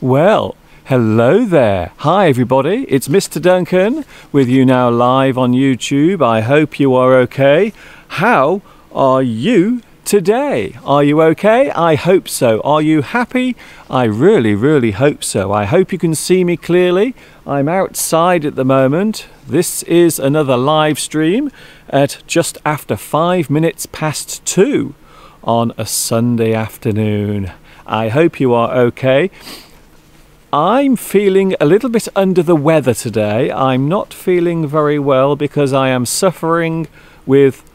Well, hello there. Hi everybody, it's Mr. Duncan with you now live on YouTube. I hope you are okay. How are you today? Are you okay? I hope so. Are you happy? I really hope so. I hope you can see me clearly. I'm outside at the moment. This is another live stream at just after 5 minutes past 2 on a Sunday afternoon. I hope you are okay. I'm feeling a little bit under the weather today. I'm not feeling very well because I am suffering with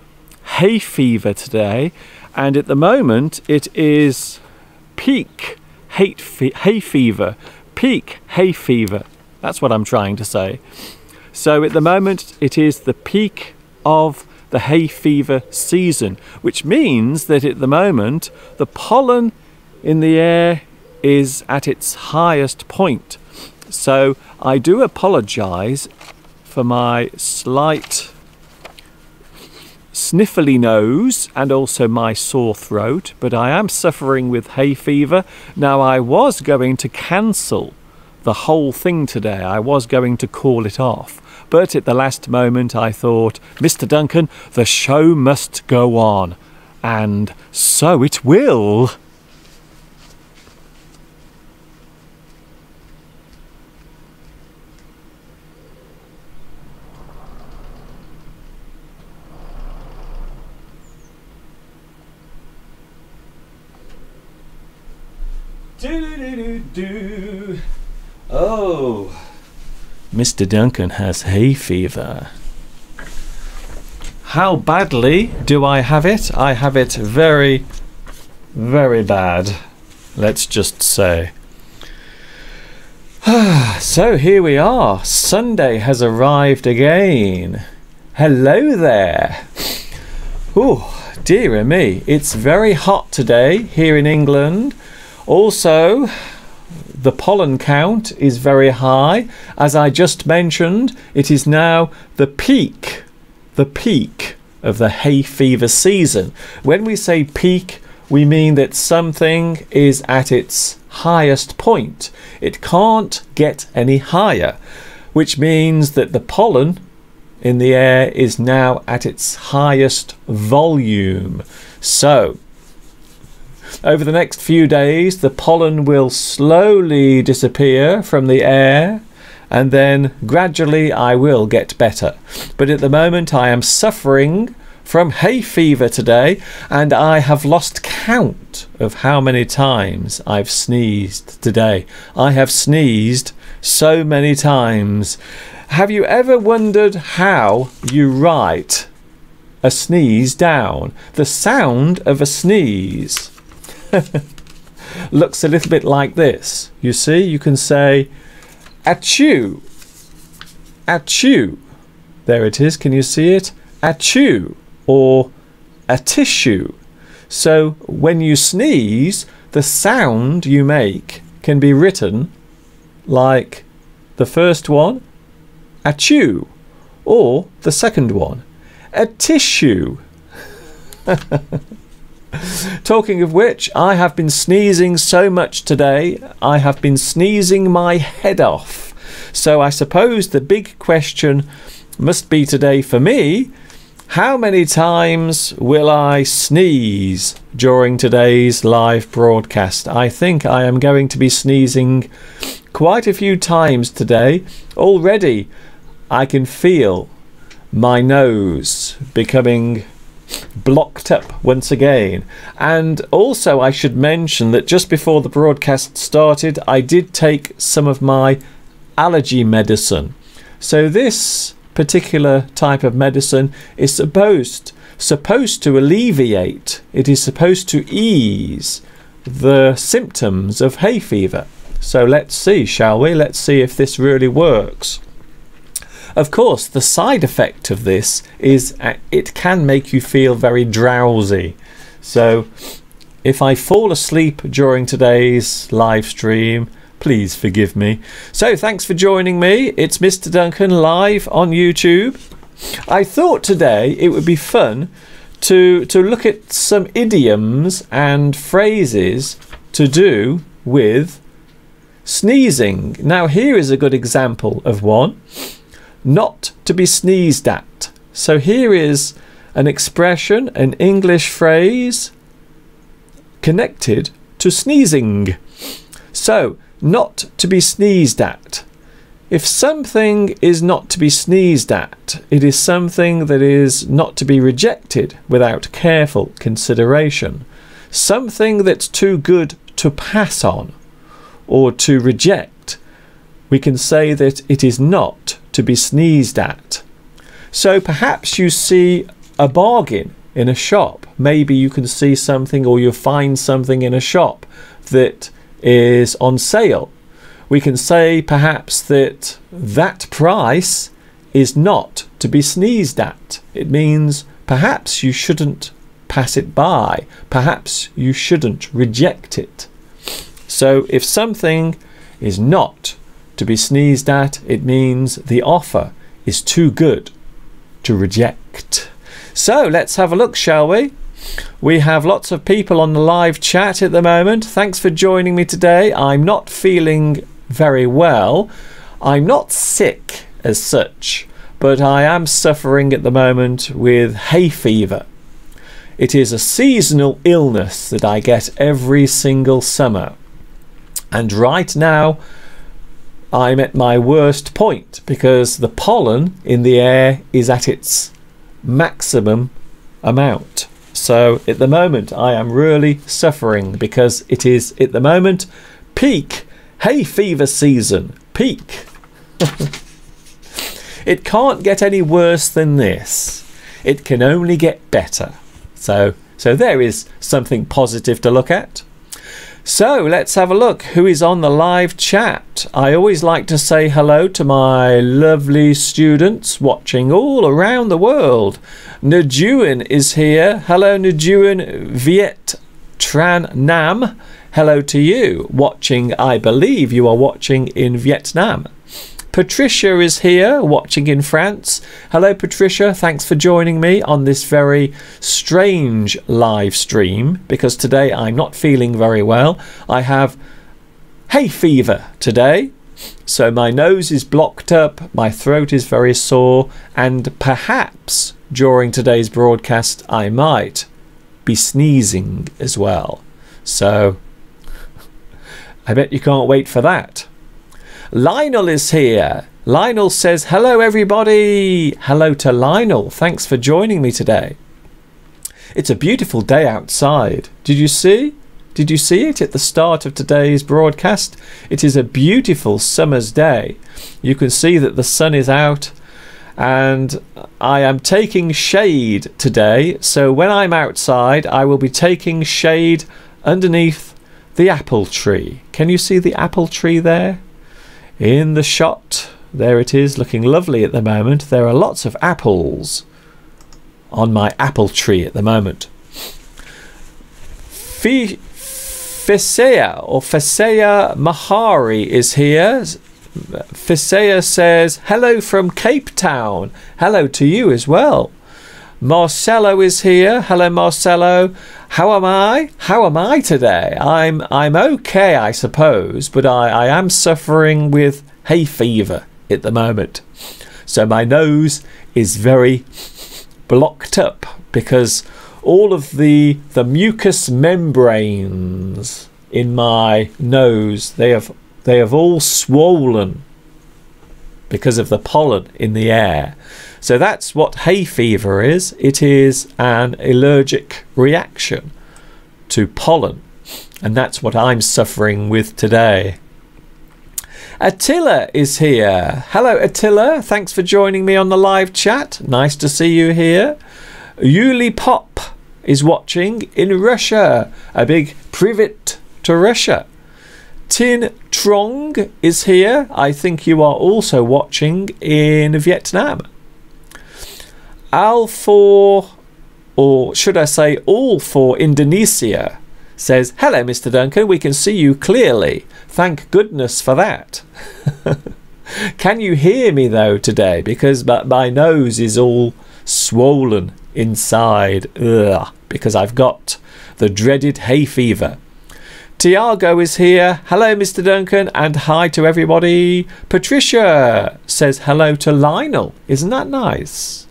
hay fever today, and at the moment it is peak hay fever. Peak hay fever. That's what I'm trying to say. So at the moment it is the peak of the hay fever season, which means that at the moment the pollen in the air is at its highest point. So I do apologize for my slight sniffly nose and also my sore throat, but I am suffering with hay fever. Now, I was going to cancel the whole thing today. I was going to call it off, but at the last moment I thought, Mr. Duncan, the show must go on, and so it will. Oh, Mr. Duncan has hay fever. How badly do I have it? I have it very bad, let's just say. So here we are. Sunday has arrived again. Hello there. Oh, dear me. It's very hot today here in England. Also, the pollen count is very high. As I just mentioned, it is now the peak of the hay fever season. When we say peak, we mean that something is at its highest point. It can't get any higher, which means that the pollen in the air is now at its highest volume. So, over the next few days, the pollen will slowly disappear from the air, and then gradually I will get better. But at the moment I am suffering from hay fever today, and I have lost count of how many times I've sneezed today. I have sneezed so many times. Have you ever wondered how you write a sneeze down? The sound of a sneeze looks a little bit like this. You see, you can say achoo, achoo. There it is. Can you see it? Achoo, or a tissue. So when you sneeze, the sound you make can be written like the first one, achoo, or the second one, a tissue. Talking of which, I have been sneezing so much today, I have been sneezing my head off. So I suppose the big question must be today for me, how many times will I sneeze during today's live broadcast? I think I am going to be sneezing quite a few times today. Already I can feel my nose becoming blocked up once again. And also I should mention that just before the broadcast started, I did take some of my allergy medicine. So this particular type of medicine is supposed to alleviate, it is supposed to ease the symptoms of hay fever. So let's see, shall we? Let's see if this really works. Of course, the side effect of this is it can make you feel very drowsy. So if I fall asleep during today's live stream, please forgive me. So thanks for joining me. It's Mr. Duncan live on YouTube. I thought today it would be fun to look at some idioms and phrases to do with Sneezing. Now here is a good example of one. Not to be sneezed at. So here is an expression, an English phrase connected to sneezing. So, not to be sneezed at. If something is not to be sneezed at, it is something that is not to be rejected without careful consideration. Something that's too good to pass on or to reject, we can say that it is not to be sneezed at. So perhaps you see a bargain in a shop. Maybe you can see something, or you find something in a shop that is on sale. We can say perhaps that that price is not to be sneezed at. It means perhaps you shouldn't pass it by. Perhaps you shouldn't reject it. So if something is not to be sneezed at, it means the offer is too good to reject. So let's have a look, shall we? We have lots of people on the live chat at the moment. Thanks for joining me today. I'm not feeling very well. I'm not sick as such, but I am suffering at the moment with hay fever. It is a seasonal illness that I get every single summer. And right now I'm at my worst point because the pollen in the air is at its maximum amount. So at the moment I am really suffering because it is at the moment peak hay fever season. Peak. It can't get any worse than this. It can only get better. So there is something positive to look at. So let's have a look who is on the live chat. I always like to say hello to my lovely students watching all around the world. Nguyen is here. Hello Nguyen Viet Tran Nam. Hello to you. Watching, I believe you are watching in Vietnam. Patricia is here watching in France. Hello Patricia, thanks for joining me on this very strange live stream because today I'm not feeling very well. I have hay fever today, so my nose is blocked up, my throat is very sore, and perhaps during today's broadcast I might be sneezing as well. So I bet you can't wait for that. Lionel is here. Lionel says, hello everybody. Hello to Lionel. Thanks for joining me today. It's a beautiful day outside. Did you see? Did you see it at the start of today's broadcast? It is a beautiful summer's day. You can see that the sun is out and I am taking shade today. So when I'm outside, I will be taking shade underneath the apple tree. Can you see the apple tree there? In the shot, there it is, looking lovely at the moment. There are lots of apples on my apple tree at the moment. Fisea or Fisea Mahari is here. Fisea says, hello from Cape Town. Hello to you as well. Marcelo is here. Hello Marcelo. How am I? How am I today? I'm okay, I suppose, but I am suffering with hay fever at the moment. So my nose is very blocked up because all of the mucous membranes in my nose, they have all swollen because of the pollen in the air. So that's what hay fever is. It is an allergic reaction to pollen. And that's what I'm suffering with today. Attila is here. Hello Attila. Thanks for joining me on the live chat. Nice to see you here. Yuli Pop is watching in Russia. A big privet to Russia. Tin Trong is here. I think you are also watching in Vietnam. Al for, or should I say all for Indonesia, says, hello Mr. Duncan, we can see you clearly. Thank goodness for that. Can you hear me though today? Because my nose is all swollen inside. Ugh, because I've got the dreaded hay fever. Tiago is here. Hello, Mr. Duncan, and hi to everybody. Patricia says hello to Lionel. Isn't that nice?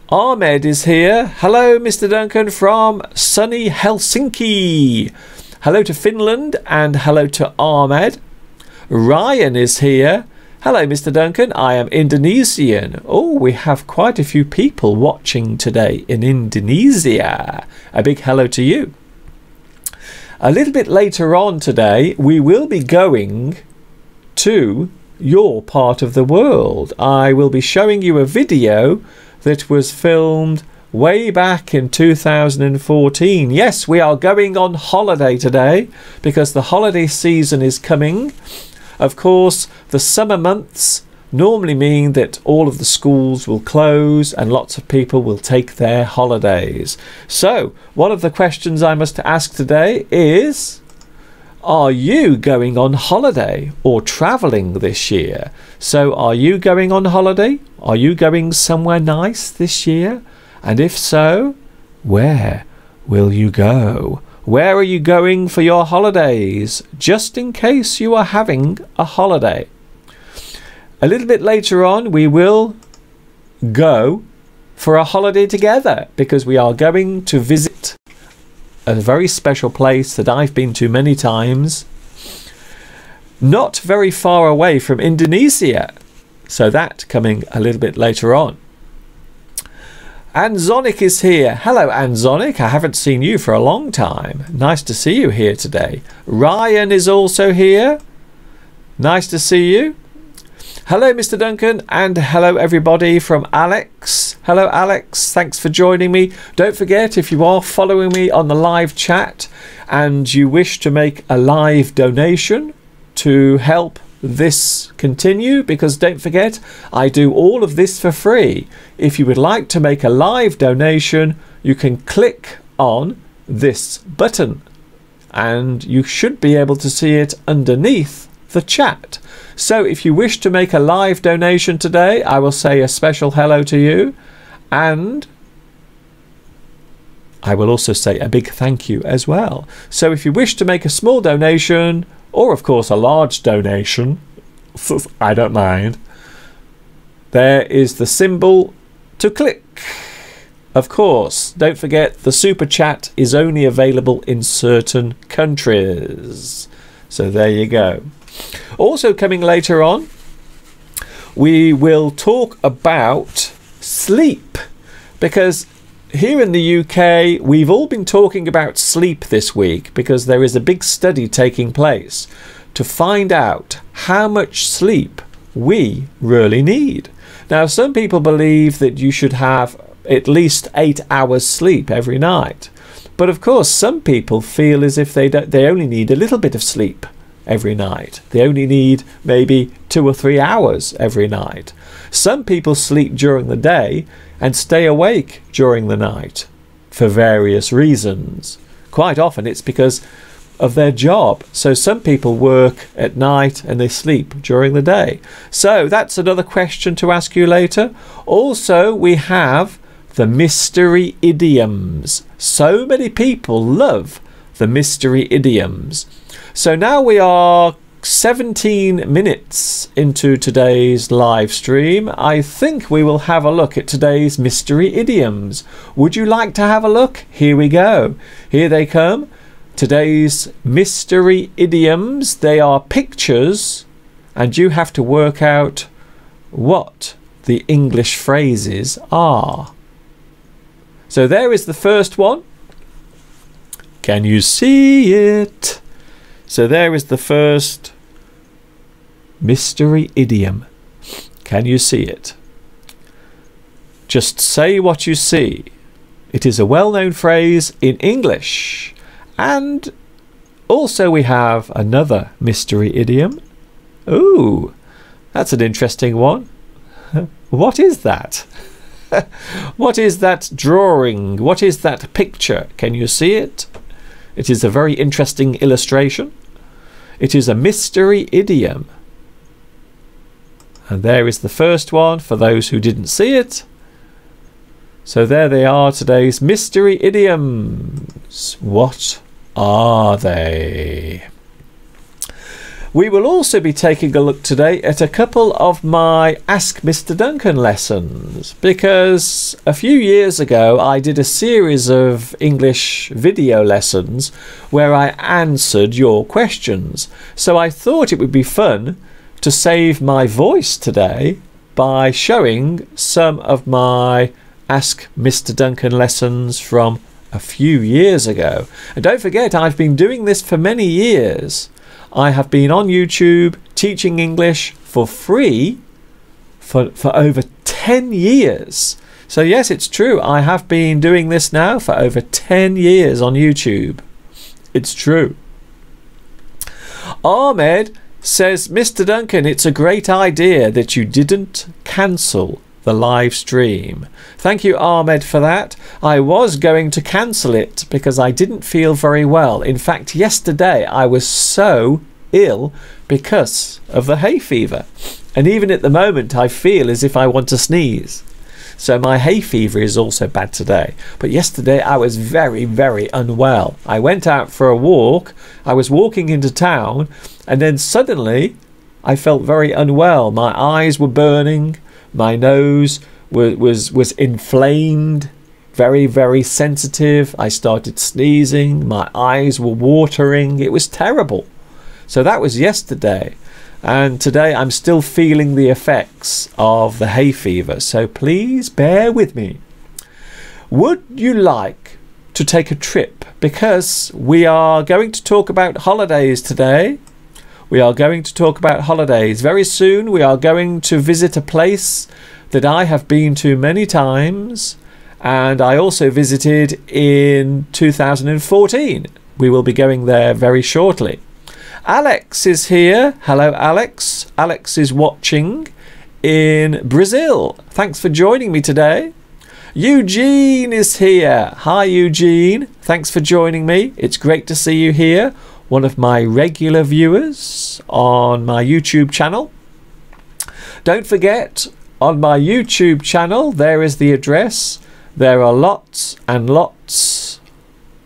Ahmed is here. Hello, Mr. Duncan, from sunny Helsinki. Hello to Finland, and hello to Ahmed. Ryan is here. Hello, Mr. Duncan. I am Indonesian. Oh, we have quite a few people watching today in Indonesia. A big hello to you. A little bit later on today, we will be going to your part of the world. I will be showing you a video that was filmed way back in 2014. Yes, we are going on holiday today because the holiday season is coming. Of course, the summer months normally mean that all of the schools will close and lots of people will take their holidays. So, one of the questions I must ask today is, are you going on holiday or travelling this year? So, are you going on holiday? Are you going somewhere nice this year? And if so, where will you go? Where are you going for your holidays, just in case you are having a holiday? A little bit later on, we will go for a holiday together because we are going to visit a very special place that I've been to many times, not very far away from Indonesia. So that coming a little bit later on. Anzonic is here. Hello, Anzonic. I haven't seen you for a long time. Nice to see you here today. Ryan is also here. Nice to see you. Hello, Mr. Duncan, and hello, everybody from Alex. Hello, Alex. Thanks for joining me. Don't forget, if you are following me on the live chat and you wish to make a live donation to help this continue, because don't forget, I do all of this for free. If you would like to make a live donation, you can click on this button and you should be able to see it underneath the chat. So if you wish to make a live donation today, I will say a special hello to you, and I will also say a big thank you as well. So if you wish to make a small donation, or of course a large donation, I don't mind, there is the symbol to click. Of course, don't forget the super chat is only available in certain countries. So there you go. Also coming later on, we will talk about sleep, because here in the UK we've all been talking about sleep this week because there is a big study taking place to find out how much sleep we really need. Now, some people believe that you should have at least 8 hours sleep every night, but of course some people feel as if they only need a little bit of sleep every night. They only need maybe 2 or 3 hours every night. Some people sleep during the day and stay awake during the night for various reasons. Quite often it's because of their job. So some people work at night and they sleep during the day. So that's another question to ask you later. Also, we have the mystery idioms. So many people love the mystery idioms. So now we are 17 minutes into today's live stream. I think we will have a look at today's mystery idioms. Would you like to have a look? Here we go. Here they come. Today's mystery idioms. They are pictures and you have to work out what the English phrases are. So there is the first one. Can you see it? So there is the first mystery idiom. Can you see it? Just say what you see. It is a well-known phrase in English. And also we have another mystery idiom. Ooh, that's an interesting one. What is that? What is that drawing? What is that picture? Can you see it? It is a very interesting illustration. It is a mystery idiom. And there is the first one for those who didn't see it. So there they are, today's mystery idioms. What are they? We will also be taking a look today at a couple of my Ask Mr. Duncan lessons, because a few years ago I did a series of English video lessons where I answered your questions. So I thought it would be fun to save my voice today by showing some of my Ask Mr. Duncan lessons from a few years ago. And don't forget, I've been doing this for many years. I have been on YouTube teaching English for free for over 10 years. So yes, it's true. I have been doing this now for over 10 years on YouTube. It's true. Ahmed says, Mr. Duncan, it's a great idea that you didn't cancel the live stream. Thank you, Ahmed, for that. I was going to cancel it because I didn't feel very well. In fact, yesterday I was so ill because of the hay fever, and even at the moment I feel as if I want to sneeze. So my hay fever is also bad today. But yesterday I was very, very unwell. I went out for a walk. I was walking into town, and then suddenly I felt very unwell. My eyes were burning. My nose was inflamed, very, very sensitive. I started sneezing. My eyes were watering. It was terrible. So that was yesterday. And today I'm still feeling the effects of the hay fever. So please bear with me. Would you like to take a trip? Because we are going to talk about holidays today. We are going to talk about holidays. Very soon we are going to visit a place that I have been to many times, and I also visited in 2014. We will be going there very shortly. Alex is here. Hello, Alex. Alex is watching in Brazil. Thanks for joining me today. Eugene is here. Hi, Eugene. Thanks for joining me. It's great to see you here. One of my regular viewers on my YouTube channel. Don't forget, on my YouTube channel there is the address. There are lots and lots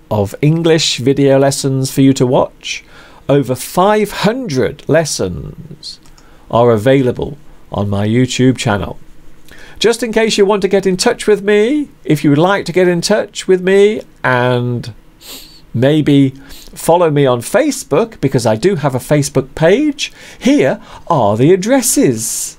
of English video lessons for you to watch. Over 500 lessons are available on my YouTube channel. Just in case you want to get in touch with me, if you would like to get in touch with me and maybe follow me on Facebook, because I do have a Facebook page, here are the addresses.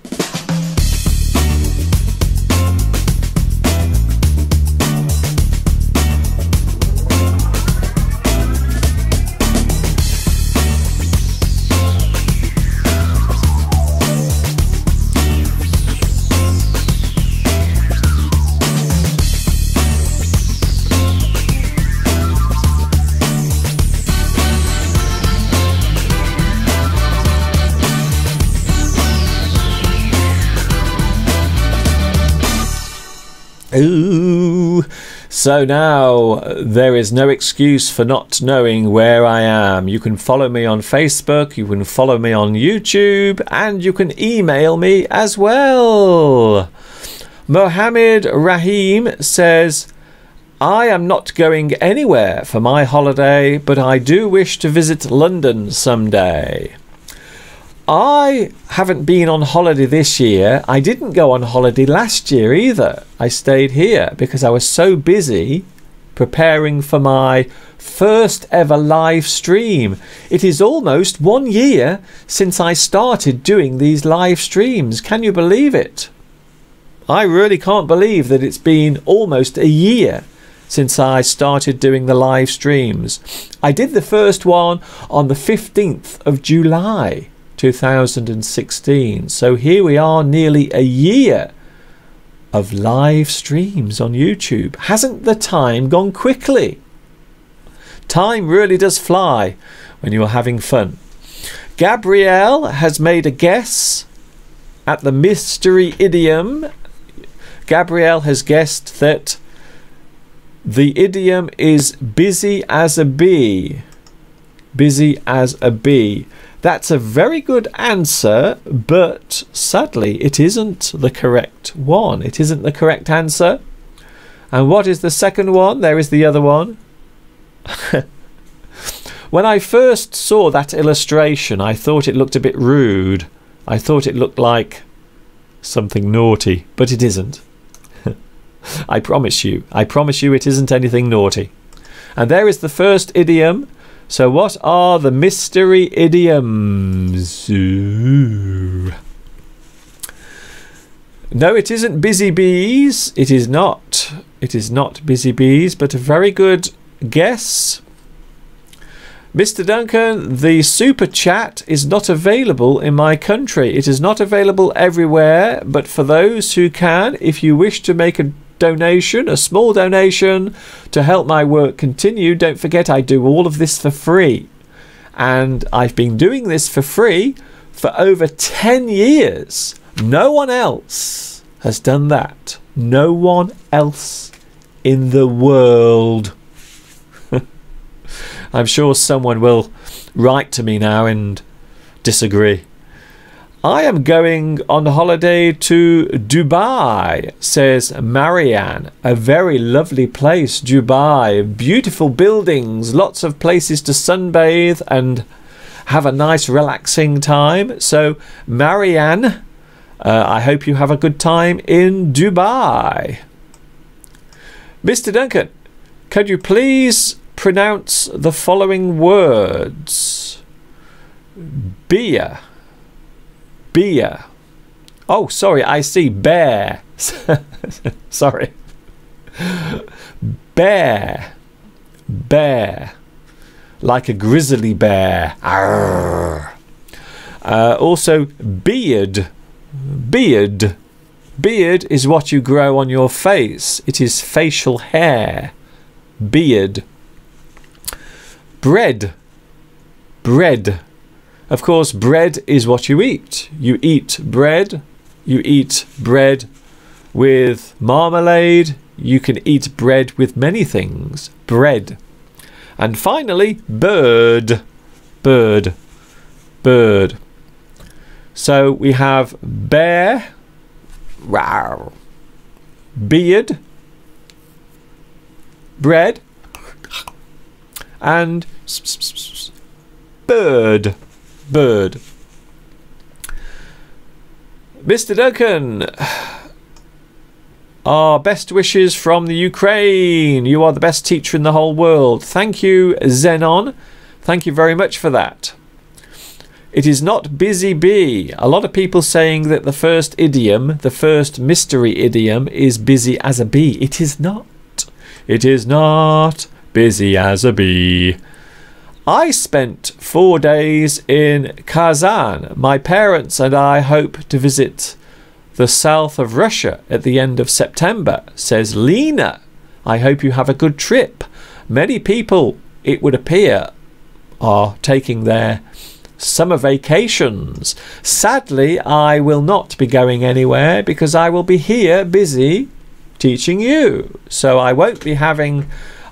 Ooh. So now there is no excuse for not knowing where I am. You can follow me on Facebook, you can follow me on YouTube, and you can email me as well. Mohammed Rahim says, I am not going anywhere for my holiday, but I do wish to visit London someday. I haven't been on holiday this year. I didn't go on holiday last year either. I stayed here because I was so busy preparing for my first ever live stream. It is almost 1 year since I started doing these live streams. Can you believe it? I really can't believe that it's been almost a year since I started doing the live streams. I did the first one on the 15th of July 2016. So here we are, nearly a year of live streams on YouTube. Hasn't the time gone quickly? Time really does fly when you're having fun. Gabrielle has made a guess at the mystery idiom. Gabrielle has guessed that the idiom is busy as a bee. Busy as a bee. That's a very good answer, but sadly it isn't the correct one. It isn't the correct answer. And what is the second one? There is the other one. When I first saw that illustration, I thought it looked a bit rude. I thought it looked like something naughty, but it isn't. I promise you it isn't anything naughty. And there is the first idiom. So what are the mystery idioms? Ooh. No, it isn't busy bees. It is not. It is not busy bees, but a very good guess. Mr. Duncan, the super chat is not available in my country. It is not available everywhere, but for those who can, if you wish to make a donation, a small donation to help my work continue, don't forget I do all of this for free. And I've been doing this for free for over 10 years. No one else has done that. No one else in the world. I'm sure someone will write to me now and disagree. I am going on holiday to Dubai, says Marianne. A very lovely place, Dubai. Beautiful buildings, lots of places to sunbathe and have a nice relaxing time. So Marianne, I hope you have a good time in Dubai. Mr. Duncan, could you please pronounce the following words? Beer. Beer. Oh, sorry, I see bear. Sorry. Bear. Bear. Like a grizzly bear. Also, beard. Beard. Beard is what you grow on your face. It is facial hair. Beard. Bread. Bread. Of course, bread is what you eat. You eat bread. You eat bread with marmalade. You can eat bread with many things. Bread. And finally, bird. Bird. Bird. So we have bear. Rawr. Beard. Bread. And bird. Bird. Mr. Duncan, our best wishes from the Ukraine. You are the best teacher in the whole world. Thank you, Zenon. Thank you very much for that. It is not busy bee. A lot of people saying that the first idiom, the first mystery idiom, is busy as a bee. It is not. It is not busy as a bee. I spent 4 days in Kazan. My parents and I hope to visit the south of Russia at the end of September, says Lena. I hope you have a good trip. Many people, it would appear, are taking their summer vacations. Sadly, I will not be going anywhere because I will be here busy teaching you. So I won't be having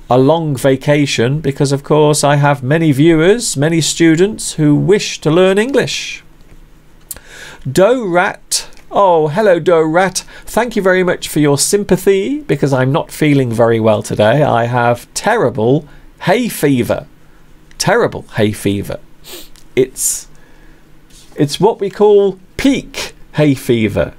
a long vacation because, of course, I have many viewers, many students who wish to learn English. Dorat. Oh, hello, Dorat. Thank you very much for your sympathy because I'm not feeling very well today. I have terrible hay fever. Terrible hay fever. It's what we call peak hay fever.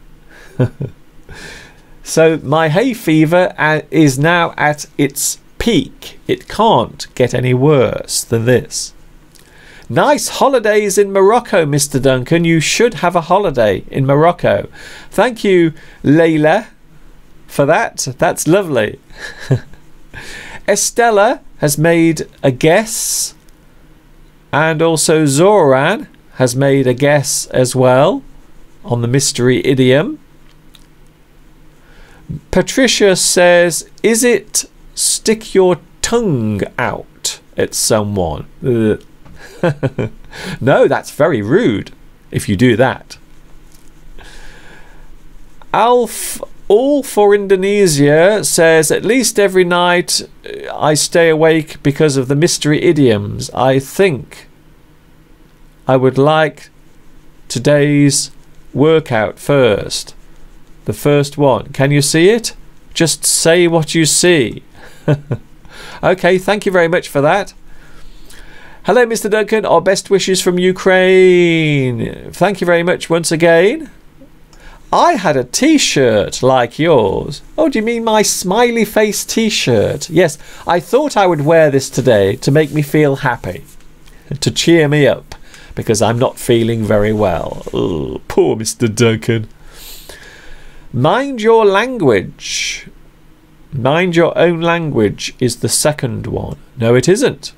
So my hay fever is now at its peak. It can't get any worse than this. Nice holidays in Morocco, Mr. Duncan. You should have a holiday in Morocco. Thank you, Layla, for that. That's lovely. Estella has made a guess, and also Zoran has made a guess as well on the mystery idiom. Patricia says, is it stick your tongue out at someone? No, that's very rude if you do that. Alf, all for Indonesia, says, at least every night I stay awake because of the mystery idioms. I think I would like today's workout first. The first one. Can you see it? Just say what you see. Okay, thank you very much for that. Hello, Mr. Duncan. Our best wishes from Ukraine. Thank you very much once again. I had a t-shirt like yours. Oh, do you mean my smiley face t-shirt? Yes, I thought I would wear this today to make me feel happy, to cheer me up, because I'm not feeling very well. Oh, poor Mr. Duncan. Mind your language. Mind your own language is the second one. No, it isn't.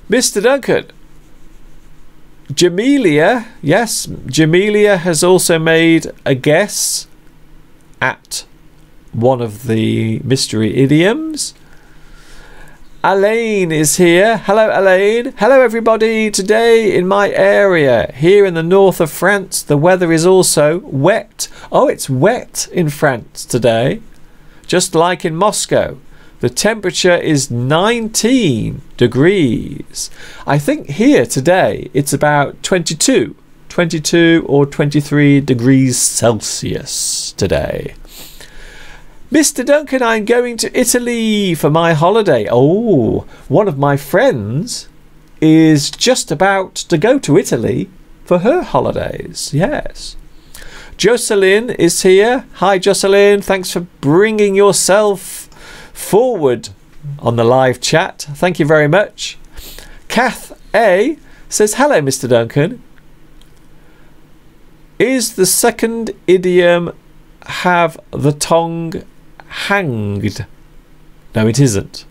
Mr. Duncan. Jamelia, yes, Jamelia has also made a guess at one of the mystery idioms. Elaine is here. Hello, Elaine. Hello, everybody. Today in my area, here in the north of France, the weather is also wet. Oh, it's wet in France today, just like in Moscow. The temperature is 19 degrees. I think here today it's about 22 or 23 degrees Celsius today. Mr. Duncan, I'm going to Italy for my holiday. Oh, one of my friends is just about to go to Italy for her holidays. Yes. Jocelyn is here. Hi, Jocelyn. Thanks for bringing yourself forward on the live chat. Thank you very much. Kath A says, hello, Mr. Duncan. Is the second idiom have the tongue hanged? No, it isn't.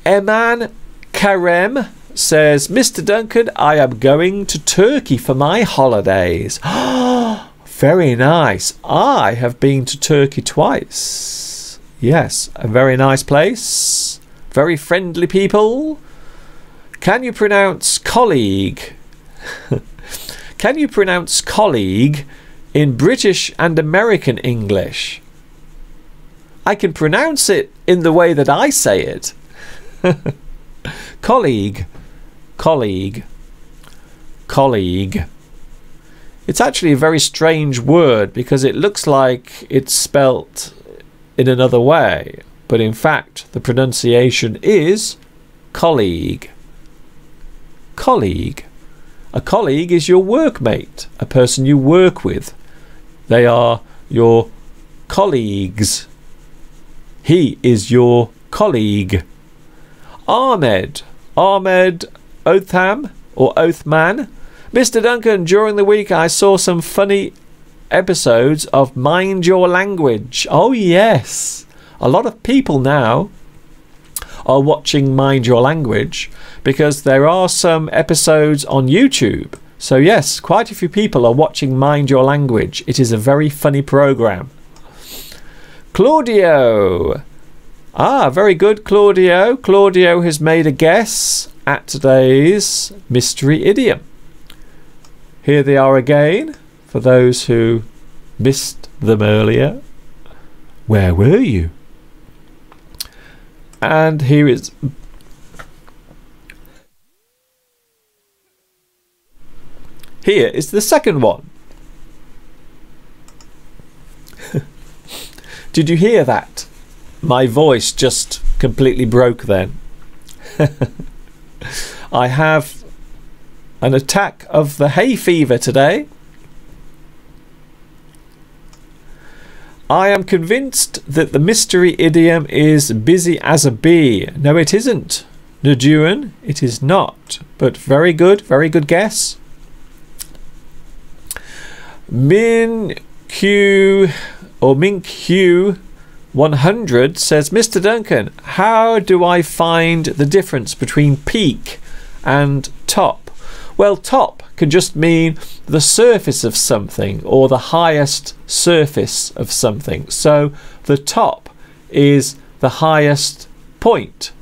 Eman Karem says, Mr. Duncan, I am going to Turkey for my holidays. Very nice. I have been to Turkey twice. Yes, a very nice place. Very friendly people. Can you pronounce colleague? Can you pronounce colleague in British and American English? I can pronounce it in the way that I say it. Colleague. Colleague. Colleague. It's actually a very strange word because it looks like it's spelt in another way, but in fact the pronunciation is colleague. Colleague. A colleague is your workmate, a person you work with. They are your colleagues. He is your colleague. Ahmed. Ahmed Otham or Othman. Mr. Duncan, during the week I saw some funny episodes of Mind Your Language. Oh yes, a lot of people now are watching Mind Your Language because there are some episodes on YouTube. So yes, quite a few people are watching Mind Your Language. It is a very funny program. Claudio. Ah, very good, Claudio. Claudio has made a guess at today's mystery idiom. Here they are again. For those who missed them earlier, where were you? And here is the second one. Did you hear that? My voice just completely broke then. I have an attack of the hay fever today. I am convinced that the mystery idiom is busy as a bee. No, it isn't. Naduan, it is not. But very good guess. MinQ or MinQ 100 says, Mr. Duncan, how do I find the difference between peak and top? Well, top can just mean the surface of something or the highest surface of something. So the top is the highest point.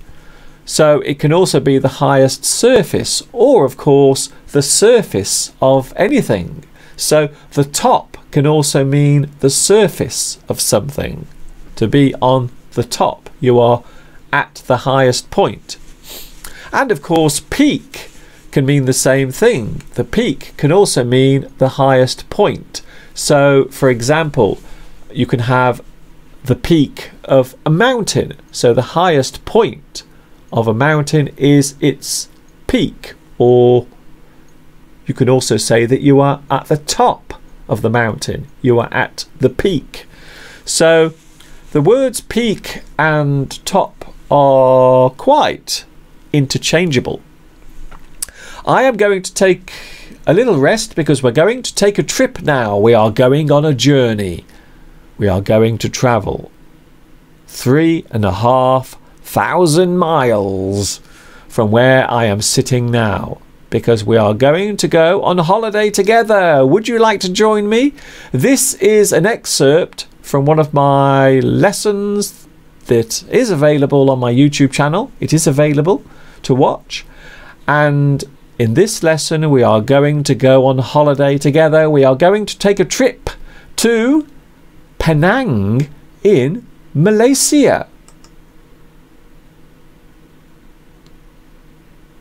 So it can also be the highest surface or, of course, the surface of anything. So the top can also mean the surface of something. To be on the top, you are at the highest point. And of course, peak can mean the same thing. The peak can also mean the highest point. So, for example, you can have the peak of a mountain, so the highest point of a mountain is its peak, or you can also say that you are at the top of the mountain. You are at the peak. So the words peak and top are quite interchangeable. I am going to take a little rest because we're going to take a trip now. We are going on a journey. We are going to travel 3,500 miles from where I am sitting now, because we are going to go on holiday together. Would you like to join me? This is an excerpt from one of my lessons that is available on my YouTube channel. It is available to watch, and in this lesson we are going to go on holiday together. We are going to take a trip to Penang in Malaysia.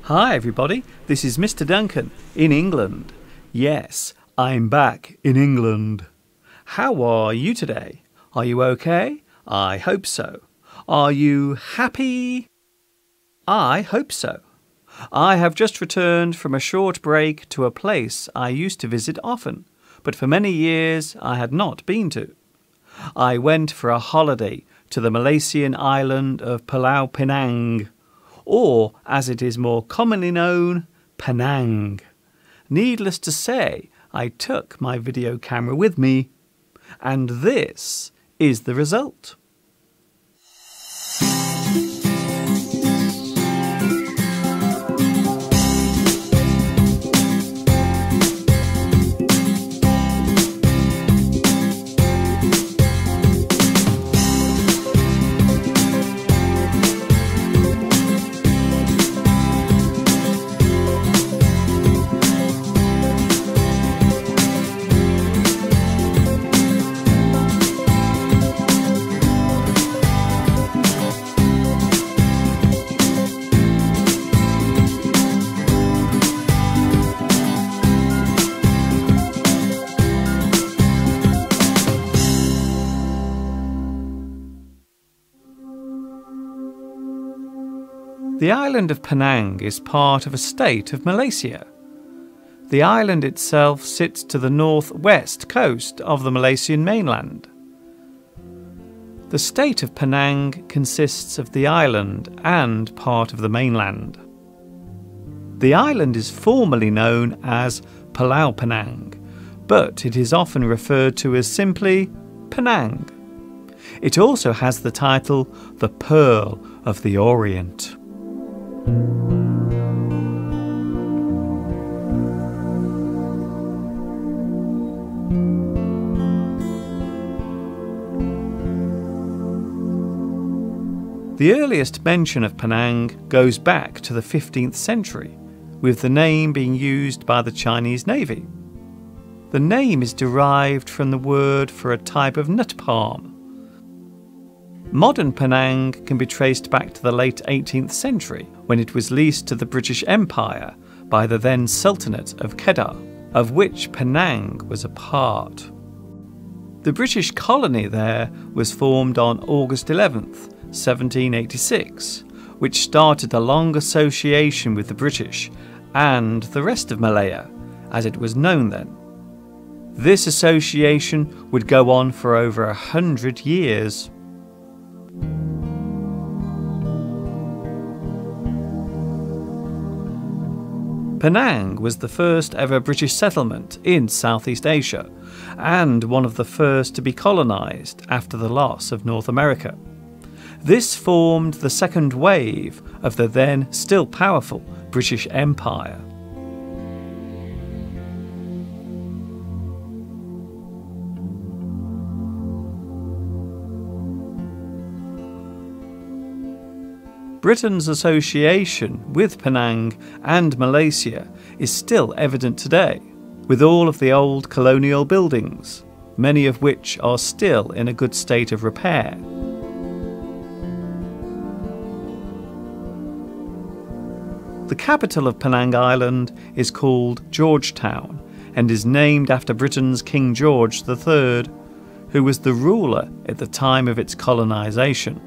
Hi everybody, this is Mr. Duncan in England. Yes, I'm back in England. How are you today? Are you okay? I hope so. Are you happy? I hope so. I have just returned from a short break to a place I used to visit often, but for many years I had not been to. I went for a holiday to the Malaysian island of Pulau Pinang, or as it is more commonly known, Penang. Needless to say, I took my video camera with me, and this is the result. The island of Penang is part of a state of Malaysia. The island itself sits to the northwest coast of the Malaysian mainland. The state of Penang consists of the island and part of the mainland. The island is formally known as Pulau Penang, but it is often referred to as simply Penang. It also has the title the Pearl of the Orient. The earliest mention of Penang goes back to the 15th century, with the name being used by the Chinese Navy. The name is derived from the word for a type of nut palm. Modern Penang can be traced back to the late 18th century, when it was leased to the British Empire by the then Sultanate of Kedah, of which Penang was a part. The British colony there was formed on August 11th, 1786, which started a long association with the British and the rest of Malaya, as it was known then. This association would go on for over 100 years. Penang was the first ever British settlement in Southeast Asia, and one of the first to be colonised after the loss of North America. This formed the second wave of the then still powerful British Empire. Britain's association with Penang and Malaysia is still evident today, with all of the old colonial buildings, many of which are still in a good state of repair. The capital of Penang Island is called Georgetown and is named after Britain's King George III, who was the ruler at the time of its colonisation.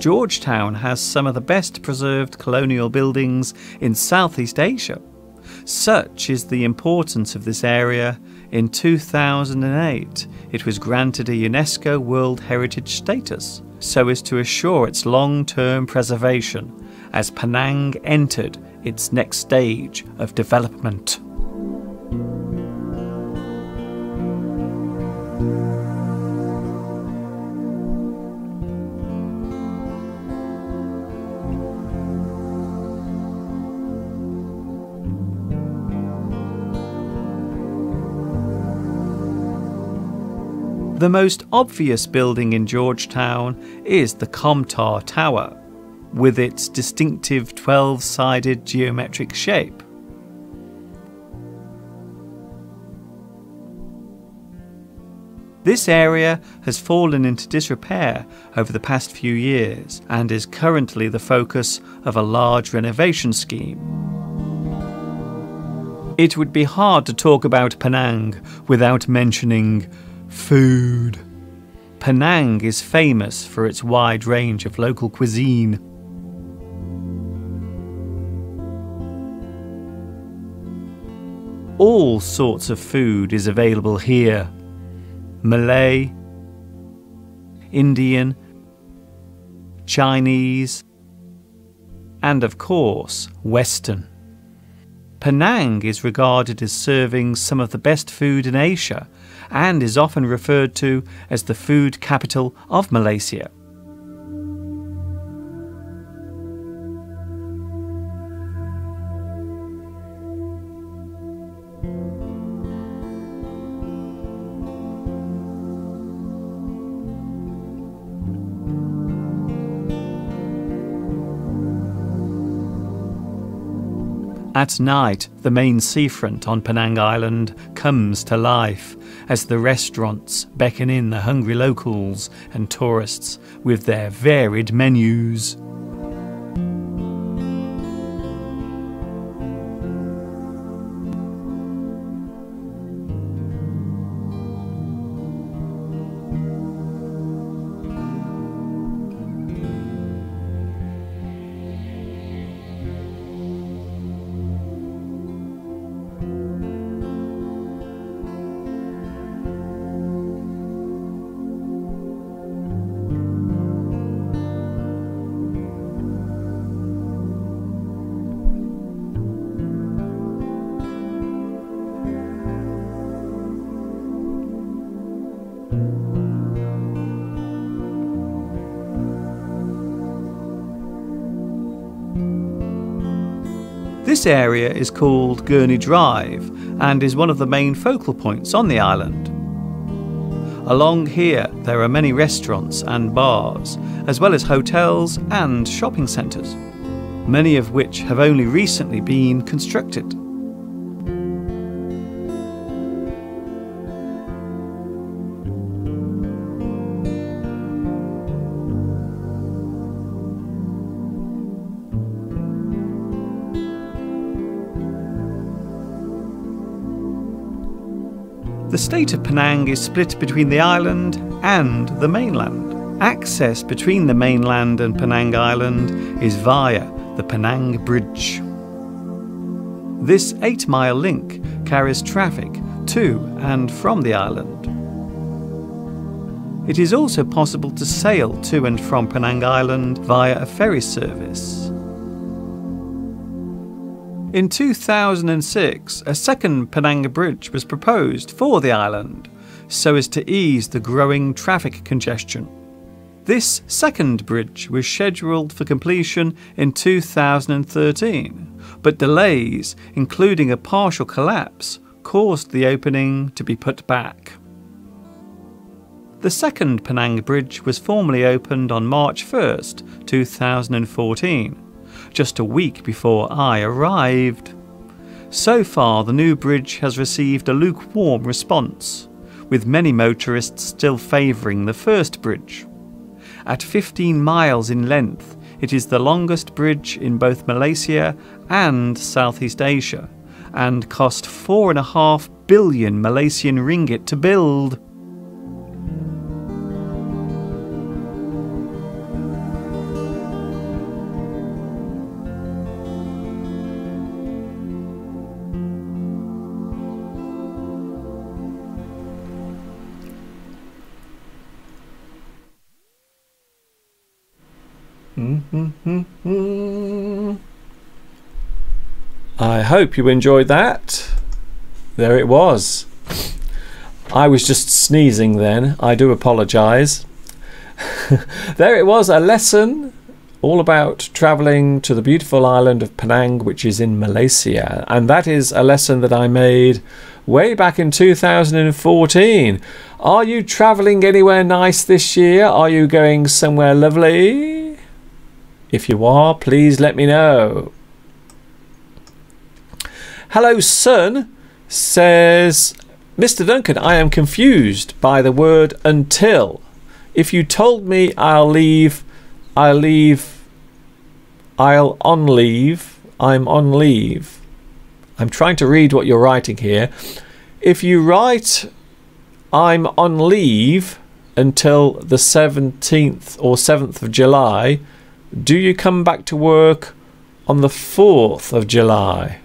Georgetown has some of the best preserved colonial buildings in Southeast Asia. Such is the importance of this area. In 2008, it was granted a UNESCO World Heritage status so as to assure its long-term preservation as Penang entered its next stage of development. The most obvious building in Georgetown is the Komtar Tower, with its distinctive 12-sided geometric shape. This area has fallen into disrepair over the past few years and is currently the focus of a large renovation scheme. It would be hard to talk about Penang without mentioning food. Penang is famous for its wide range of local cuisine. All sorts of food is available here. Malay, Indian, Chinese, and of course, Western. Penang is regarded as serving some of the best food in Asia and is often referred to as the food capital of Malaysia. At night, the main seafront on Penang Island comes to life as the restaurants beckon in the hungry locals and tourists with their varied menus. This area is called Gurney Drive and is one of the main focal points on the island. Along here there are many restaurants and bars, as well as hotels and shopping centres, many of which have only recently been constructed. The state of Penang is split between the island and the mainland. Access between the mainland and Penang Island is via the Penang Bridge. This 8-mile link carries traffic to and from the island. It is also possible to sail to and from Penang Island via a ferry service. In 2006, a second Penang Bridge was proposed for the island, so as to ease the growing traffic congestion. This second bridge was scheduled for completion in 2013, but delays, including a partial collapse, caused the opening to be put back. The second Penang Bridge was formally opened on March 1st, 2014. Just a week before I arrived. So far, the new bridge has received a lukewarm response, with many motorists still favouring the first bridge. At 15 miles in length, it is the longest bridge in both Malaysia and Southeast Asia, and cost 4.5 billion Malaysian ringgit to build. I hope you enjoyed that. There it was. I was just sneezing then. I do apologise. There it was, a lesson all about travelling to the beautiful island of Penang, which is in Malaysia. And that is a lesson that I made way back in 2014. Are you travelling anywhere nice this year? Are you going somewhere lovely? If you are, please let me know. Hello Sun says, Mr. Duncan, I am confused by the word until. If you told me I'll on leave, I'm on leave. I'm trying to read what you're writing here. If you write I'm on leave until the 17th or 7th of July, do you come back to work on the 4th of July?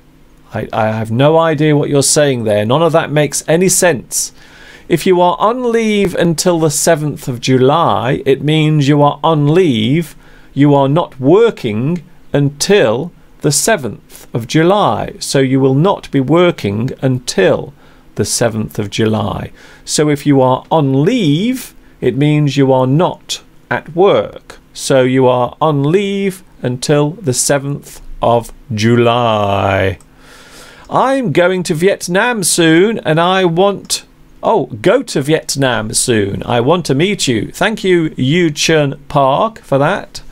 I have no idea what you're saying there. None of that makes any sense. If you are on leave until the 7th of July, it means you are on leave. You are not working until the 7th of July. So you will not be working until the 7th of July. So if you are on leave, it means you are not at work. So you are on leave until the 7th of July. I'm going to Vietnam soon and I want... Oh, go to Vietnam soon. I want to meet you. Thank you, Yu Chun Park, for that.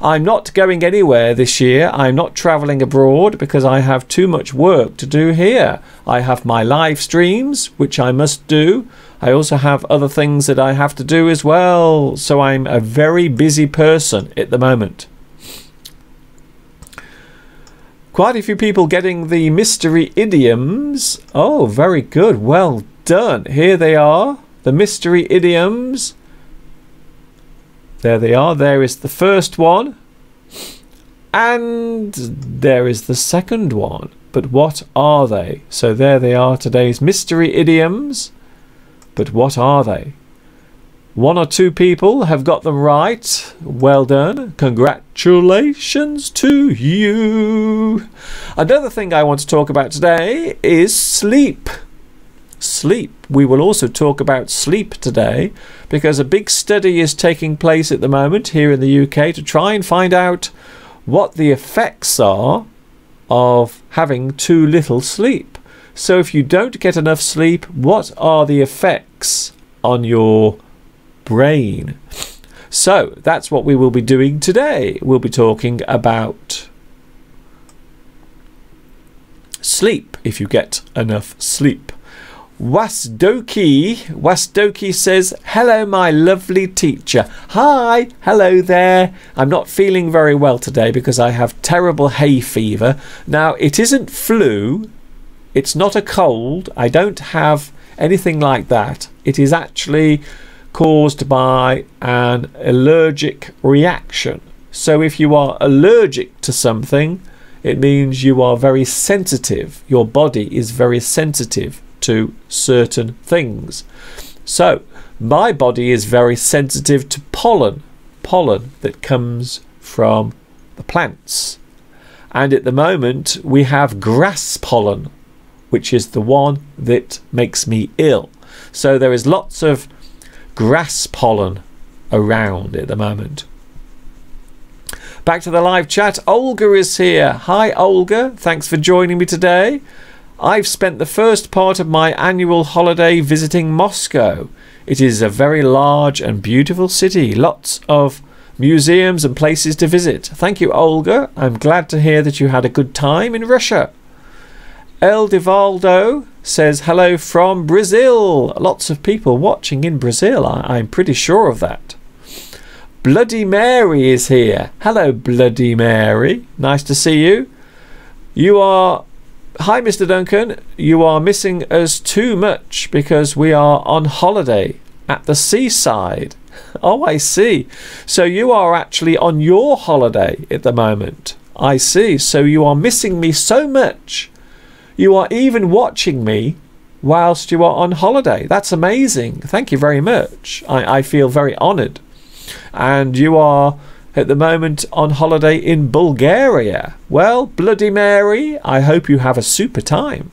I'm not going anywhere this year. I'm not travelling abroad because I have too much work to do here. I have my live streams, which I must do. I also have other things that I have to do as well. So I'm a very busy person at the moment. Quite a few people getting the mystery idioms. Oh, very good. Well done. Here they are. The mystery idioms. There they are. There is the first one. And there is the second one. But what are they? So there they are, today's mystery idioms. But what are they? One or two people have got them right. Well done. Congratulations to you. Another thing I want to talk about today is sleep. Sleep. We will also talk about sleep today because a big study is taking place at the moment here in the UK to try and find out what the effects are of having too little sleep. So if you don't get enough sleep, what are the effects on your brain? So that's what we will be doing today. We'll be talking about sleep, if you get enough sleep. Wasdoki says, hello my lovely teacher. Hi, hello there. I'm not feeling very well today because I have terrible hay fever. Now it isn't flu, it's not a cold, I don't have anything like that. It is actually caused by an allergic reaction. So if you are allergic to something, it means you are very sensitive. Your body is very sensitive to certain things. So my body is very sensitive to pollen that comes from the plants. And at the moment we have grass pollen, which is the one that makes me ill. So there is lots of grass pollen around at the moment. Back to the live chat. Olga is here. Hi Olga, thanks for joining me today. I've spent the first part of my annual holiday visiting Moscow. It is a very large and beautiful city. Lots of museums and places to visit. Thank you, Olga. I'm glad to hear that you had a good time in Russia. El Divaldo says hello from Brazil. Lots of people watching in Brazil. I'm pretty sure of that. Bloody Mary is here. Hello, Bloody Mary. Nice to see you. Hi, Mr. Duncan. You are missing us too much because we are on holiday at the seaside. Oh, I see. So you are actually on your holiday at the moment. I see. So you are missing me so much. You are even watching me whilst you are on holiday. That's amazing. Thank you very much. I feel very honoured. And you are at the moment on holiday in Bulgaria. Well, Bloody Mary, I hope you have a super time.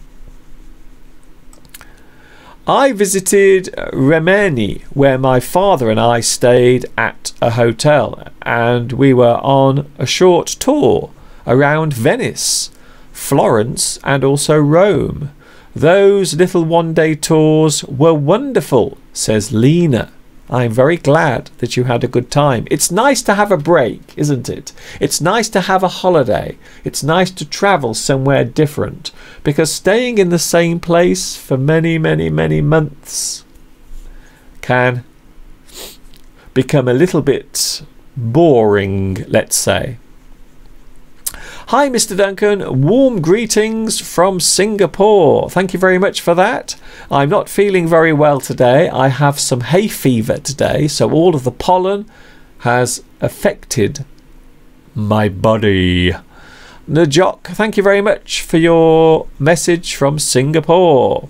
I visited Rimini, where my father and I stayed at a hotel, and we were on a short tour around Venice, Florence, and also Rome. Those little one-day tours were wonderful, says Lena. I'm very glad that you had a good time. It's nice to have a break, isn't it? It's nice to have a holiday. It's nice to travel somewhere different, because staying in the same place for many, many, many months can become a little bit boring, let's say. Hi, Mr. Duncan. Warm greetings from Singapore. Thank you very much for that. I'm not feeling very well today. I have some hay fever today, so all of the pollen has affected my body. Najok, thank you very much for your message from Singapore.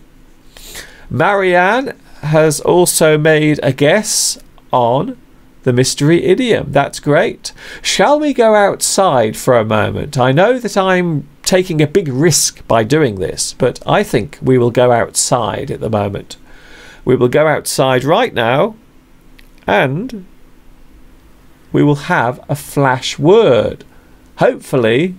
Marianne has also made a guess on the mystery idiom. That's great. Shall we go outside for a moment? I know that I'm taking a big risk by doing this, but I think we will go outside at the moment. We will go outside right now, and we will have a flash word. Hopefully,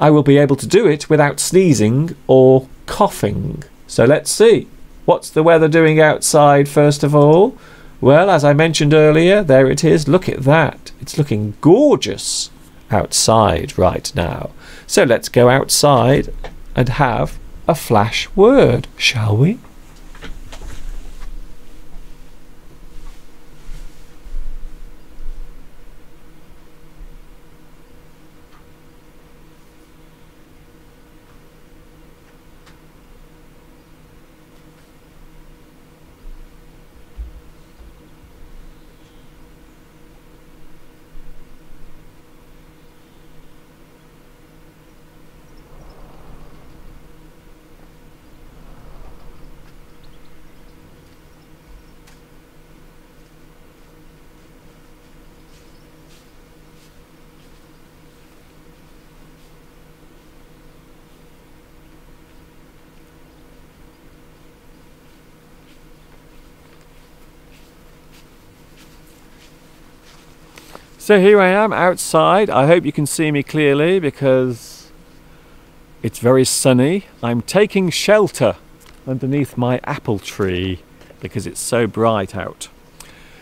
I will be able to do it without sneezing or coughing. So let's see. What's the weather doing outside, first of all? Well, as I mentioned earlier, there it is. Look at that. It's looking gorgeous outside right now. So let's go outside and have a flash word, shall we? So here I am outside. I hope you can see me clearly because it's very sunny. I'm taking shelter underneath my apple tree because it's so bright out.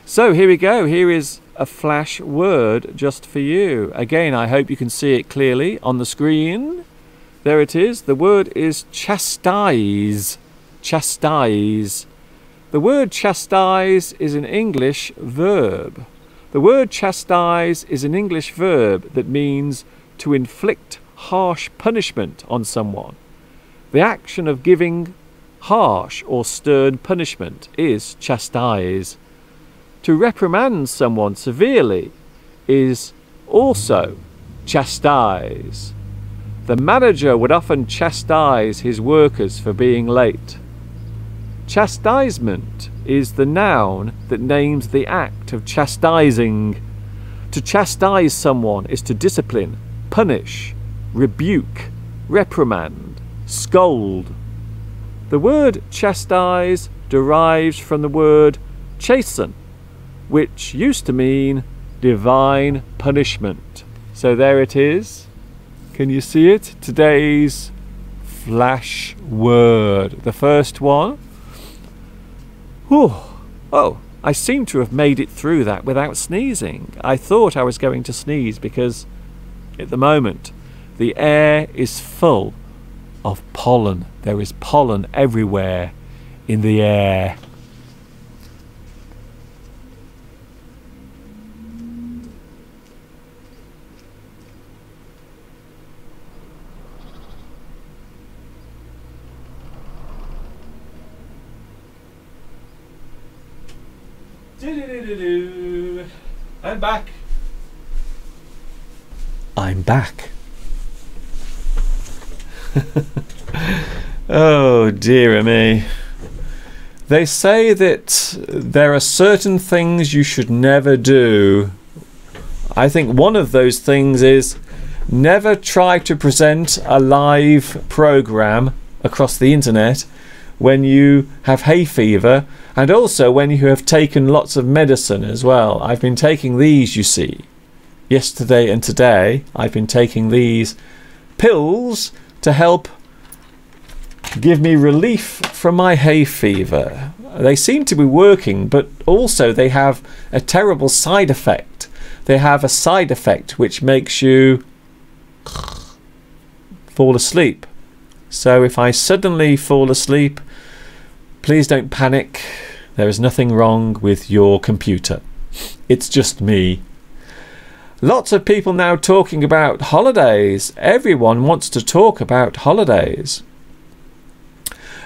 So here we go. Here is a flash word just for you. Again, I hope you can see it clearly on the screen. There it is. The word is chastise. Chastise. The word chastise is an English verb. The word chastise is an English verb that means to inflict harsh punishment on someone. The action of giving harsh or stern punishment is chastise. To reprimand someone severely is also chastise. The manager would often chastise his workers for being late. Chastisement is the noun that names the act of chastising. To chastise someone is to discipline, punish, rebuke, reprimand, scold. The word chastise derives from the word chasten, which used to mean divine punishment. So there it is. Can you see it? Today's flash word. The first one. Whew. Oh, I seem to have made it through that without sneezing. I thought I was going to sneeze because at the moment the air is full of pollen. There is pollen everywhere in the air. I'm back. I'm back. Oh dear me. They say that there are certain things you should never do I think one of those things is never try to present a live program across the internet when you have hay fever, and also when you have taken lots of medicine as well. I've been taking these, you see. Yesterday and today I've been taking these pills to help give me relief from my hay fever. They seem to be working, but also they have a terrible side effect. They have a side effect which makes you fall asleep. So if I suddenly fall asleep, please don't panic. There is nothing wrong with your computer. It's just me. Lots of people now talking about holidays. Everyone wants to talk about holidays.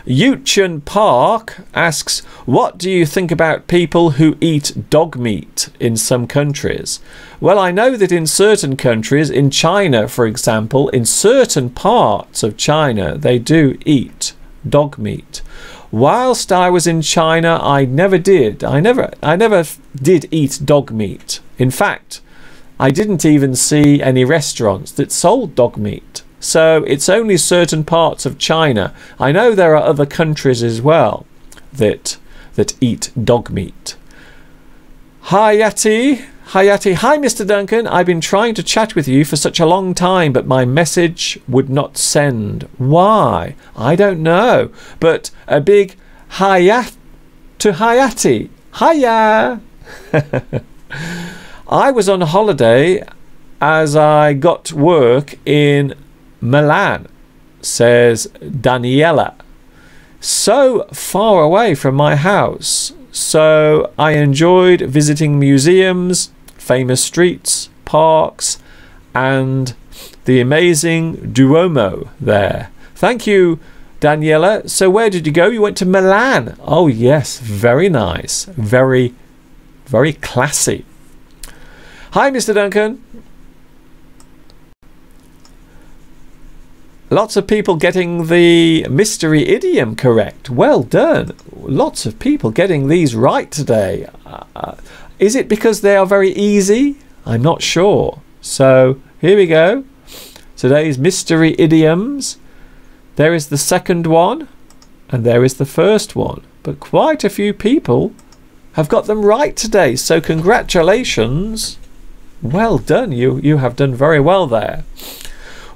Yuchun Park asks, what do you think about people who eat dog meat in some countries? Well, I know that in certain countries, in China for example, in certain parts of China they do eat dog meat. Whilst I was in China, I never did. I never did eat dog meat. In fact, I didn't even see any restaurants that sold dog meat. So it's only certain parts of China. I know there are other countries as well that eat dog meat. Hayati, hi Mr. Duncan. I've been trying to chat with you for such a long time, but my message would not send. Why? I don't know. But a big hiya to Hayati. Hiya. I was on holiday as I got work in Milan, says Daniela. So far away from my house. So I enjoyed visiting museums, famous streets, parks, and the amazing Duomo there. Thank you, Daniela. So where did you go? You went to Milan. Oh yes, very nice. Very, very classy. Hi, Mr. Duncan. Lots of people getting the mystery idiom correct. Well done. Lots of people getting these right today. Is it because they are very easy? I'm not sure. So here we go. Today's mystery idioms. There is the second one and there is the first one. But quite a few people have got them right today. So congratulations. Well done. You have done very well there.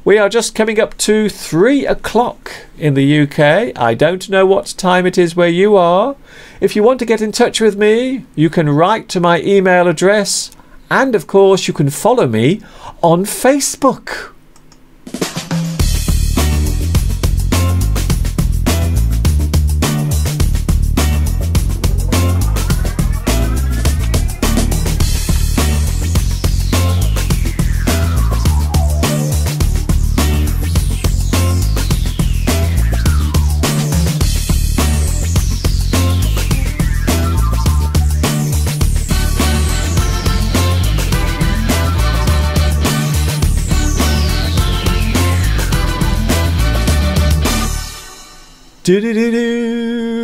We are just coming up to 3 o'clock in the UK. I don't know what time it is where you are. If you want to get in touch with me, you can write to my email address, and of course you can follow me on Facebook. Do-do-do-do.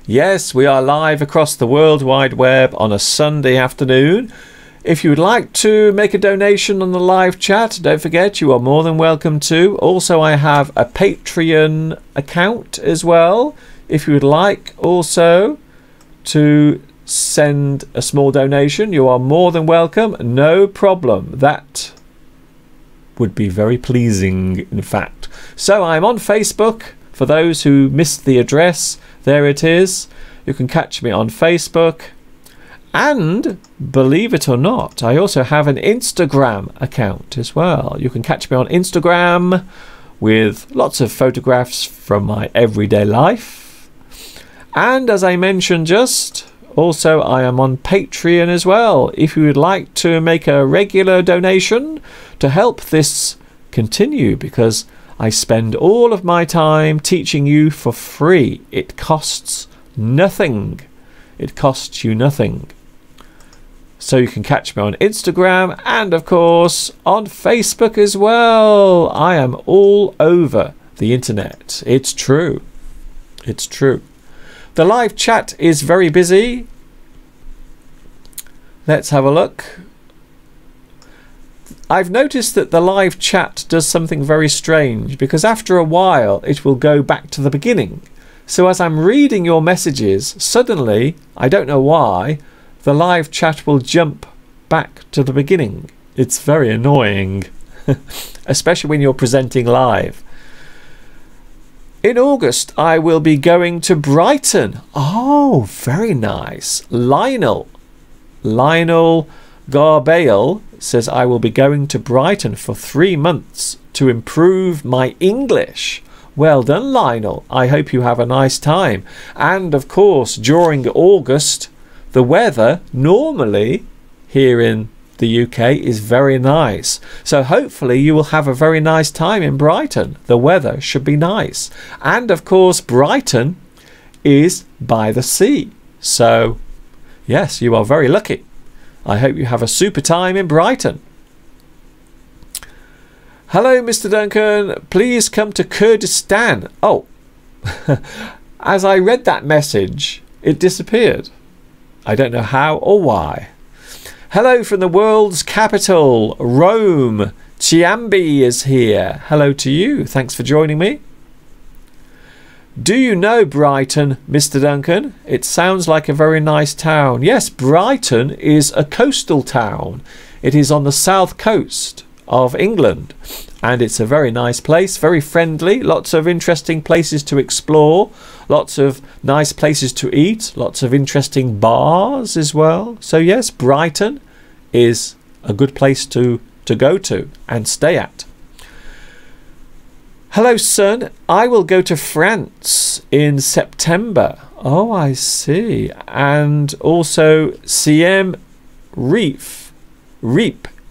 Yes, we are live across the World Wide Web on a Sunday afternoon. If you would like to make a donation on the live chat, don't forget you are more than welcome to. Also, I have a Patreon account as well. If you would like also to send a small donation, you are more than welcome. No problem. That would be very pleasing, in fact. So I'm on Facebook. For those who missed the address, there it is. You can catch me on Facebook. And believe it or not, I also have an Instagram account as well. You can catch me on Instagram with lots of photographs from my everyday life. And as I mentioned just, also I am on Patreon as well. If you would like to make a regular donation to help this continue, because I spend all of my time teaching you for free. It costs nothing. It costs you nothing. So you can catch me on Instagram and of course on Facebook as well. I am all over the internet. It's true. It's true. The live chat is very busy. Let's have a look. I've noticed that the live chat does something very strange, because after a while it will go back to the beginning. So as I'm reading your messages, suddenly, I don't know why, the live chat will jump back to the beginning. It's very annoying, especially when you're presenting live. In August, I will be going to Brighton. Oh, very nice. Lionel Garbale says, I will be going to Brighton for 3 months to improve my English. Well done, Lionel. I hope you have a nice time. And of course, during August, the weather normally here in the UK is very nice. So hopefully you will have a very nice time in Brighton. The weather should be nice. And of course, Brighton is by the sea. So yes, you are very lucky. I hope you have a super time in Brighton. Hello, Mr. Duncan. Please come to Kurdistan. Oh, as I read that message, it disappeared. I don't know how or why. Hello from the world's capital, Rome. Chiambi is here. Hello to you. Thanks for joining me. Do you know Brighton, Mr. Duncan? It sounds like a very nice town. Yes, Brighton is a coastal town. It is on the south coast of England, and it's a very nice place, very friendly, lots of interesting places to explore, lots of nice places to eat, lots of interesting bars as well. So yes, Brighton is a good place to go to and stay at. Hello, son. I will go to France in September. Oh, I see. And also Siem Reap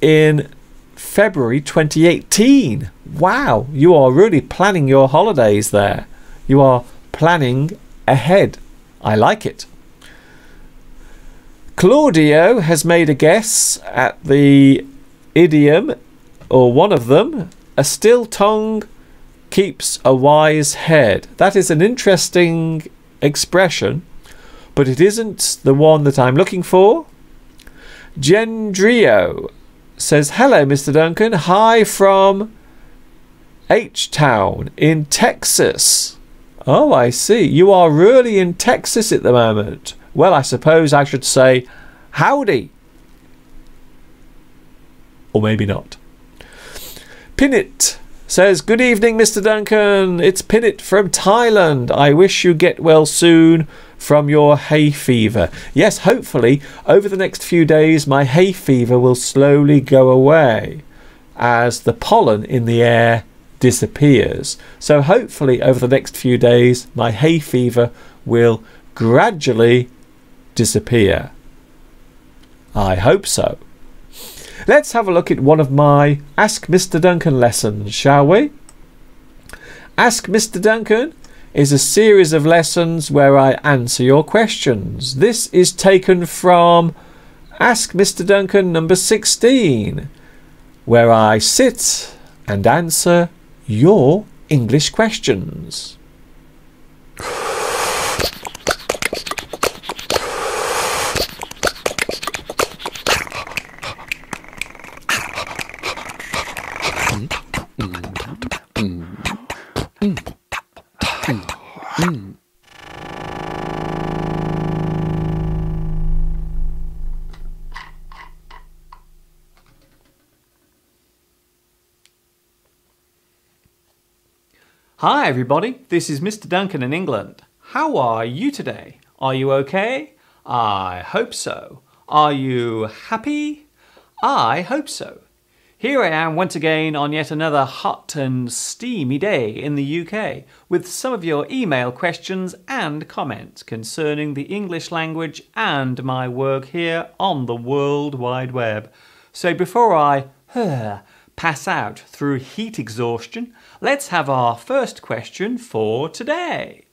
in February 2018. Wow, you are really planning your holidays there. You are planning ahead. I like it. Claudio has made a guess at the idiom, or one of them. A still tongue keeps a wise head. That is an interesting expression, but it isn't the one that I'm looking for. Gendrio says, hello, Mr. Duncan. Hi from H-Town in Texas. Oh, I see. You are really in Texas at the moment. Well, I suppose I should say howdy. Or maybe not. Pinit says, good evening, Mr. Duncan. It's Pinit from Thailand. I wish you get well soon from your hay fever. Yes, hopefully over the next few days my hay fever will slowly go away as the pollen in the air disappears. So hopefully over the next few days my hay fever will gradually disappear. I hope so. Let's have a look at one of my Ask Mr. Duncan lessons, shall we? Ask Mr. Duncan is a series of lessons where I answer your questions. This is taken from Ask Mr. Duncan number 16, where I sit and answer your English questions. Hi everybody, this is Mr. Duncan in England. How are you today? Are you okay? I hope so. Are you happy? I hope so. Here I am once again on yet another hot and steamy day in the UK with some of your email questions and comments concerning the English language and my work here on the World Wide Web. So before I pass out through heat exhaustion, let's have our first question for today.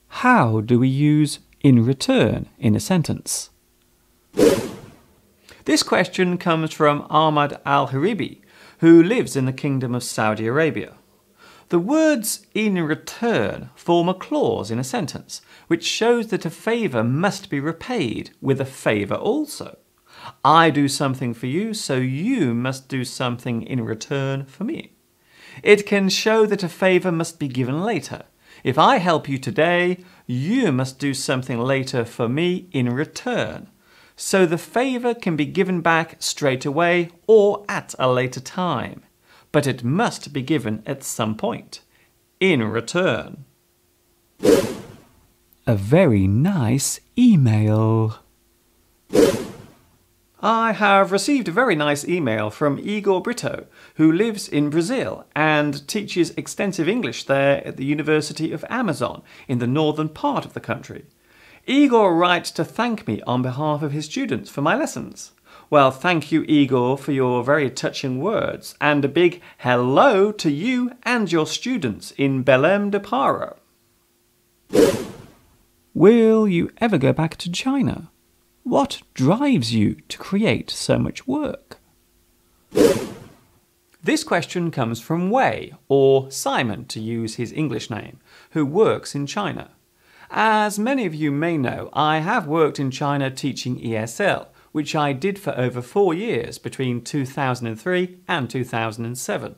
How do we use in return in a sentence? This question comes from Ahmad Al-Haribi, who lives in the Kingdom of Saudi Arabia. The words in return form a clause in a sentence, which shows that a favour must be repaid with a favour also. I do something for you, so you must do something in return for me. It can show that a favour must be given later. If I help you today, you must do something later for me in return. So the favour can be given back straight away or at a later time. But it must be given at some point. In return. A very nice email. I have received a very nice email from Igor Brito, who lives in Brazil and teaches extensive English there at the University of Amazon in the northern part of the country. Igor writes to thank me on behalf of his students for my lessons. Well, thank you, Igor, for your very touching words, and a big hello to you and your students in Belém do Pará. Will you ever go back to China? What drives you to create so much work? This question comes from Wei, or Simon to use his English name, who works in China. As many of you may know, I have worked in China teaching ESL, which I did for over 4 years between 2003 and 2007.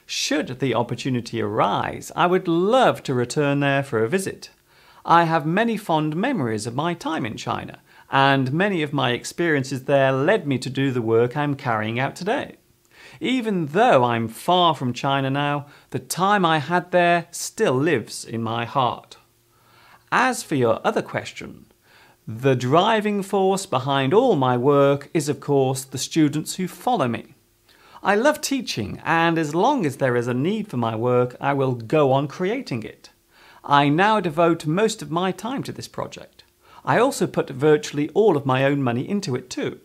Should the opportunity arise, I would love to return there for a visit. I have many fond memories of my time in China, and many of my experiences there led me to do the work I'm carrying out today. Even though I'm far from China now, the time I had there still lives in my heart. As for your other question, the driving force behind all my work is of course the students who follow me. I love teaching, and as long as there is a need for my work, I will go on creating it. I now devote most of my time to this project. I also put virtually all of my own money into it too.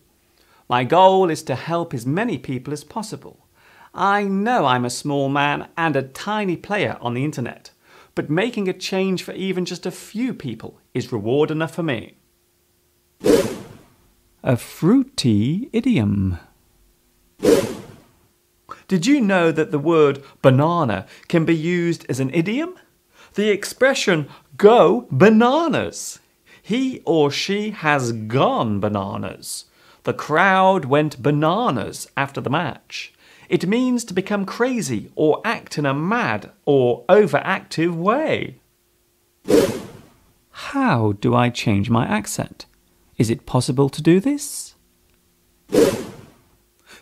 My goal is to help as many people as possible. I know I'm a small man and a tiny player on the internet, but making a change for even just a few people is reward enough for me. A fruity idiom. Did you know that the word banana can be used as an idiom? The expression go bananas. He or she has gone bananas. The crowd went bananas after the match. It means to become crazy or act in a mad or overactive way. How do I change my accent? Is it possible to do this?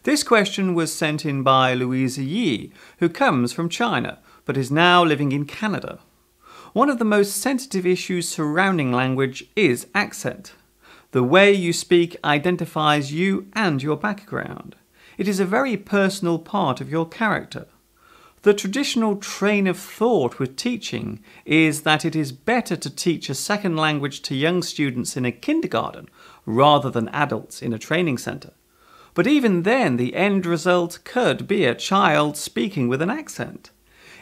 This question was sent in by Louisa Yi, who comes from China but is now living in Canada. One of the most sensitive issues surrounding language is accent. The way you speak identifies you and your background. It is a very personal part of your character. The traditional train of thought with teaching is that it is better to teach a second language to young students in a kindergarten rather than adults in a training centre. But even then, the end result could be a child speaking with an accent.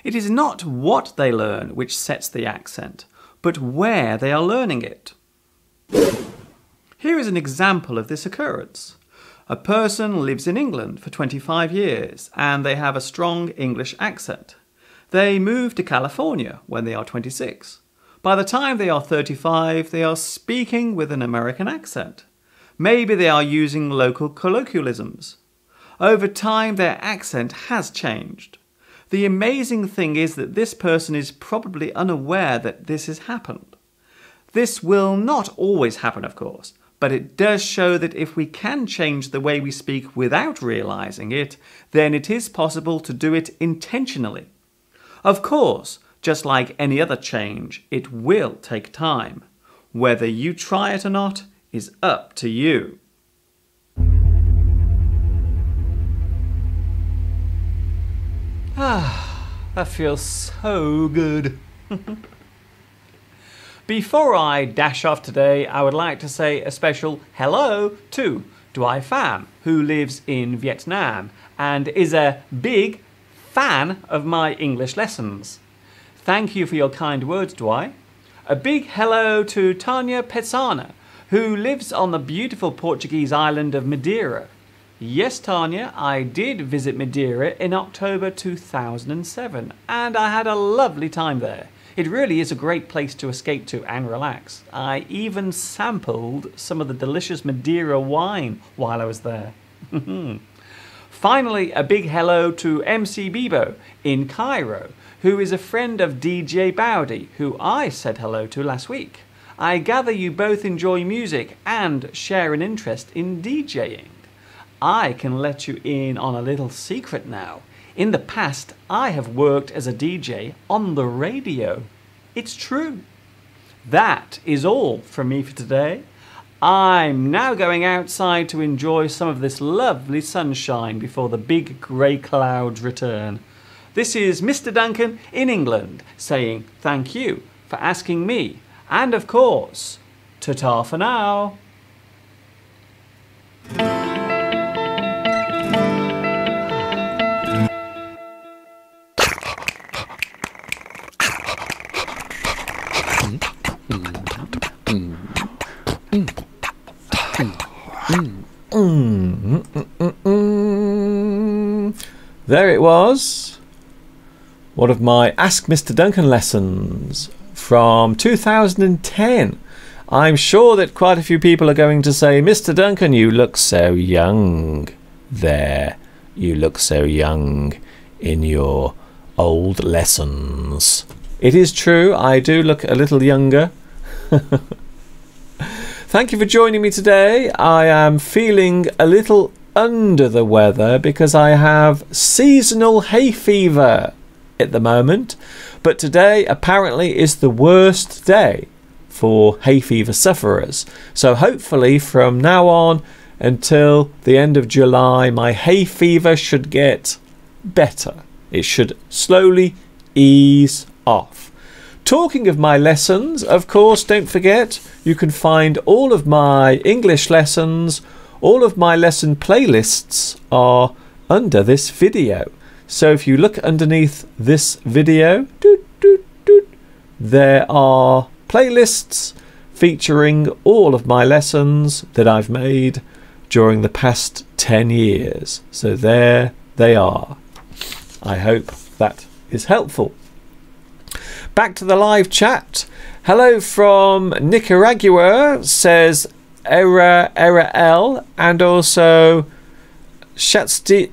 It is not what they learn which sets the accent, but where they are learning it. Here is an example of this occurrence. A person lives in England for 25 years and they have a strong English accent. They move to California when they are 26. By the time they are 35, they are speaking with an American accent. Maybe they are using local colloquialisms. Over time, their accent has changed. The amazing thing is that this person is probably unaware that this has happened. This will not always happen, of course, but it does show that if we can change the way we speak without realizing it, then it is possible to do it intentionally. Of course, just like any other change, it will take time. Whether you try it or not is up to you. That feels so good. Before I dash off today, I would like to say a special hello to Dwai Pham, who lives in Vietnam and is a big fan of my English lessons. Thank you for your kind words, Dwai. A big hello to Tanya Petsana, who lives on the beautiful Portuguese island of Madeira. Yes, Tanya, I did visit Madeira in October 2007 and I had a lovely time there. It really is a great place to escape to and relax. I even sampled some of the delicious Madeira wine while I was there. Finally, a big hello to MC Bebo in Cairo, who is a friend of DJ Bowdy, who I said hello to last week. I gather you both enjoy music and share an interest in DJing. I can let you in on a little secret now. In the past, I have worked as a DJ on the radio. It's true. That is all from me for today. I'm now going outside to enjoy some of this lovely sunshine before the big grey clouds return. This is Mr. Duncan in England saying thank you for asking me. And of course, ta-ta for now. There it was. One of my Ask Mr. Duncan lessons from 2010. I'm sure that quite a few people are going to say, Mr. Duncan, you look so young there. You look so young in your old lessons. It is true, I do look a little younger. Thank you for joining me today. I am feeling a little under the weather because I have seasonal hay fever at the moment, but today apparently is the worst day for hay fever sufferers. So hopefully from now on until the end of July, my hay fever should get better. It should slowly ease off. Talking of my lessons, of course, don't forget you can find all of my English lessons. All of my lesson playlists are under this video. So if you look underneath this video, there are playlists featuring all of my lessons that I've made during the past 10 years. So there they are. I hope that is helpful. Back to the live chat. Hello from Nicaragua, says Era L, and also Shatsky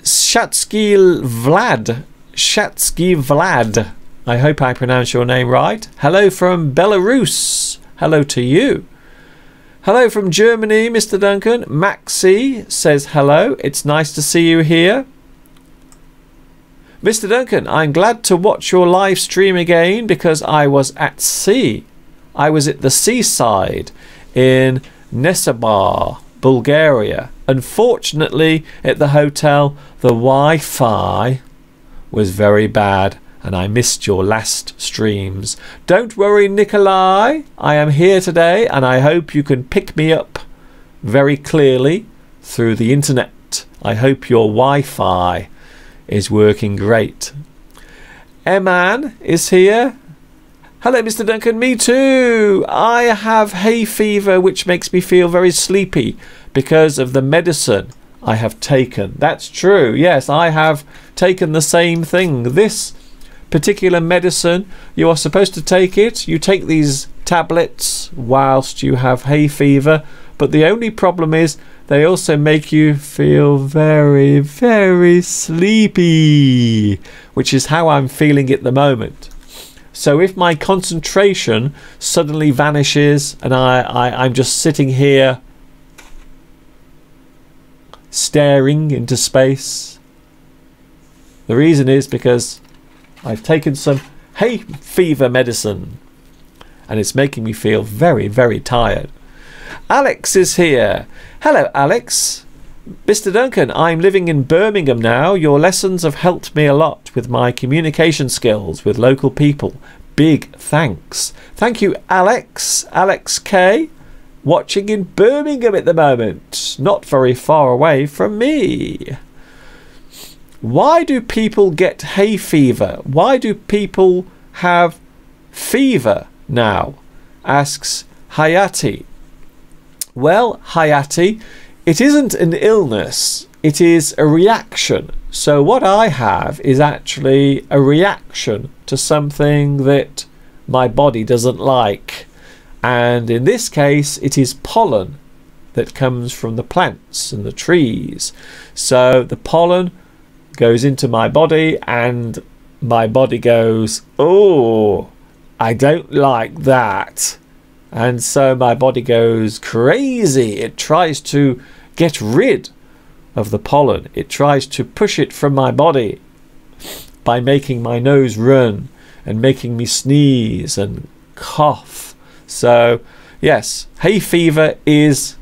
Vlad. I hope I pronounce your name right. Hello from Belarus. Hello to you. Hello from Germany, Mr. Duncan. Maxi says hello. It's nice to see you here. Mr. Duncan, I'm glad to watch your live stream again because I was at sea. I was at the seaside in Nesebar, Bulgaria. Unfortunately, at the hotel, the Wi-Fi was very bad and I missed your last streams. Don't worry, Nikolai. I am here today and I hope you can pick me up very clearly through the internet. I hope your Wi-Fi is working great. Eman is here. Hello, Mr. Duncan. Me too. I have hay fever, which makes me feel very sleepy because of the medicine I have taken. That's true. Yes, I have taken the same thing. This particular medicine, you are supposed to take it. You take these tablets whilst you have hay fever, but the only problem is they also make you feel very, very sleepy, which is how I'm feeling at the moment. So if my concentration suddenly vanishes and I'm just sitting here staring into space, the reason is because I've taken some hay fever medicine and it's making me feel very, very tired. Alex is here. Hello, Alex. Mr. Duncan, I'm living in Birmingham now. Your lessons have helped me a lot with my communication skills with local people. Big thanks. Thank you, Alex. Alex K. Watching in Birmingham at the moment. Not very far away from me. Why do people get hay fever? Why do people have fever now? Asks Hayati. Well, Hayati, it isn't an illness, it is a reaction. So what I have is actually a reaction to something that my body doesn't like. And in this case, it is pollen that comes from the plants and the trees. So the pollen goes into my body and my body goes, oh, I don't like that. And so my body goes crazy. It tries to get rid of the pollen. It tries to push it from my body by making my nose run and making me sneeze and cough. So yes, hay fever is,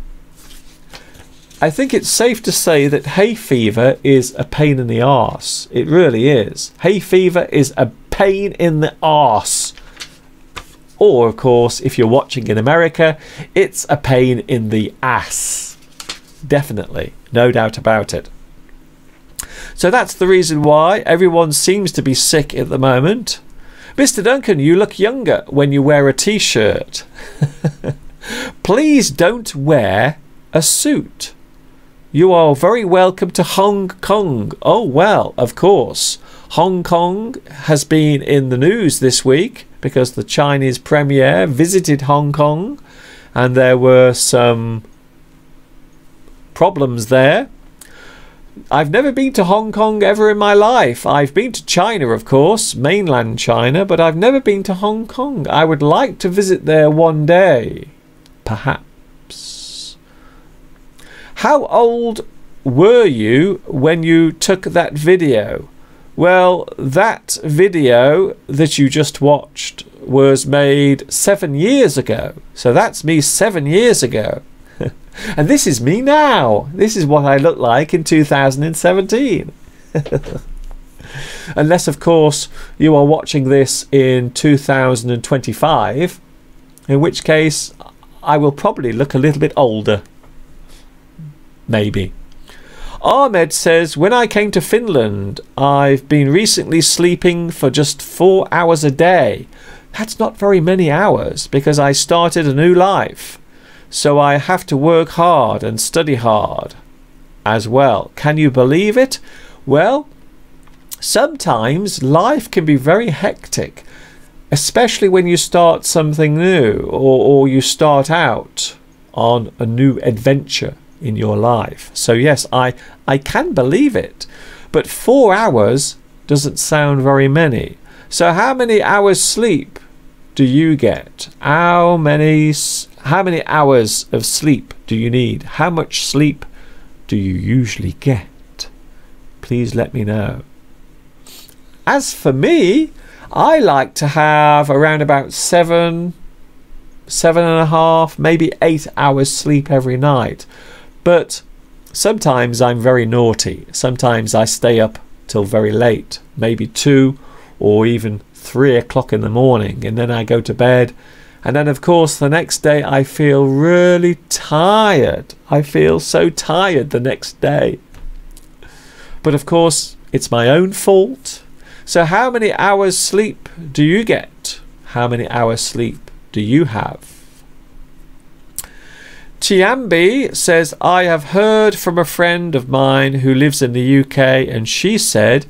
I think it's safe to say that hay fever is a pain in the arse. It really is. Hay fever is a pain in the arse. Or, of course, if you're watching in America, it's a pain in the ass. Definitely. No doubt about it. So that's the reason why everyone seems to be sick at the moment. Mr. Duncan, you look younger when you wear a t-shirt. Please don't wear a suit. You are very welcome to Hong Kong. Oh, well, of course. Hong Kong has been in the news this week because the Chinese premier visited Hong Kong and there were some problems there. I've never been to Hong Kong ever in my life. I've been to China, of course, mainland China, but I've never been to Hong Kong. I would like to visit there one day, perhaps. How old were you when you took that video? Well, that video that you just watched was made 7 years ago. So that's me 7 years ago. And this is me now. This is what I look like in 2017. Unless, of course, you are watching this in 2025, in which case I will probably look a little bit older. Maybe. Ahmed says, when I came to Finland, I've been recently sleeping for just 4 hours a day. That's not very many hours because I started a new life. So I have to work hard and study hard as well. Can you believe it? Well, sometimes life can be very hectic, especially when you start something new or you start out on a new adventure in your life. So yes, I can believe it, but 4 hours doesn't sound very many. So how many hours sleep do you get? How many hours of sleep do you need? How much sleep do you usually get? Please let me know. As for me, I like to have around about 7.5, maybe 8 hours sleep every night. But sometimes I'm very naughty. Sometimes I stay up till very late, maybe 2 or even 3 o'clock in the morning, and then I go to bed. And then, of course, the next day I feel really tired. I feel so tired the next day. But of course, it's my own fault. So how many hours sleep do you get? How many hours sleep do you have? Chiambi says, I have heard from a friend of mine who lives in the UK, and she said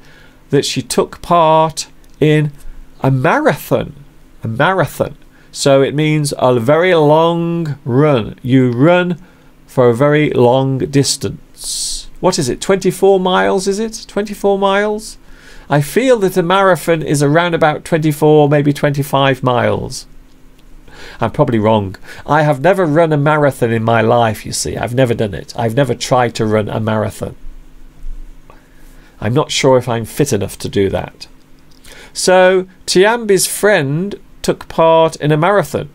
that she took part in a marathon. A marathon. So it means a very long run. You run for a very long distance. What is it? 24 miles, is it? 24 miles? I feel that a marathon is around about 24, maybe 25 miles. I'm probably wrong. I have never run a marathon in my life, you see. I've never done it. I've never tried to run a marathon. I'm not sure if I'm fit enough to do that. So Tiambi's friend took part in a marathon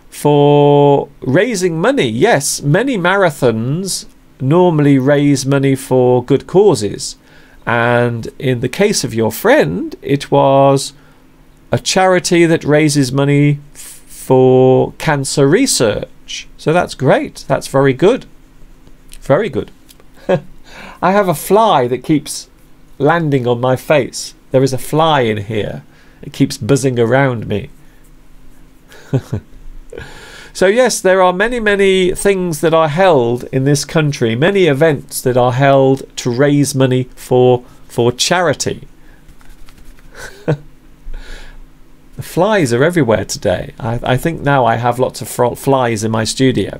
for raising money. Yes, many marathons normally raise money for good causes. And in the case of your friend, it was a charity that raises money for cancer research. So that's great. That's very good. Very good. I have a fly that keeps landing on my face. There is a fly in here. It keeps buzzing around me. So yes, there are many things that are held in this country, many events that are held to raise money for charity. The flies are everywhere today. I think now I have lots of flies in my studio.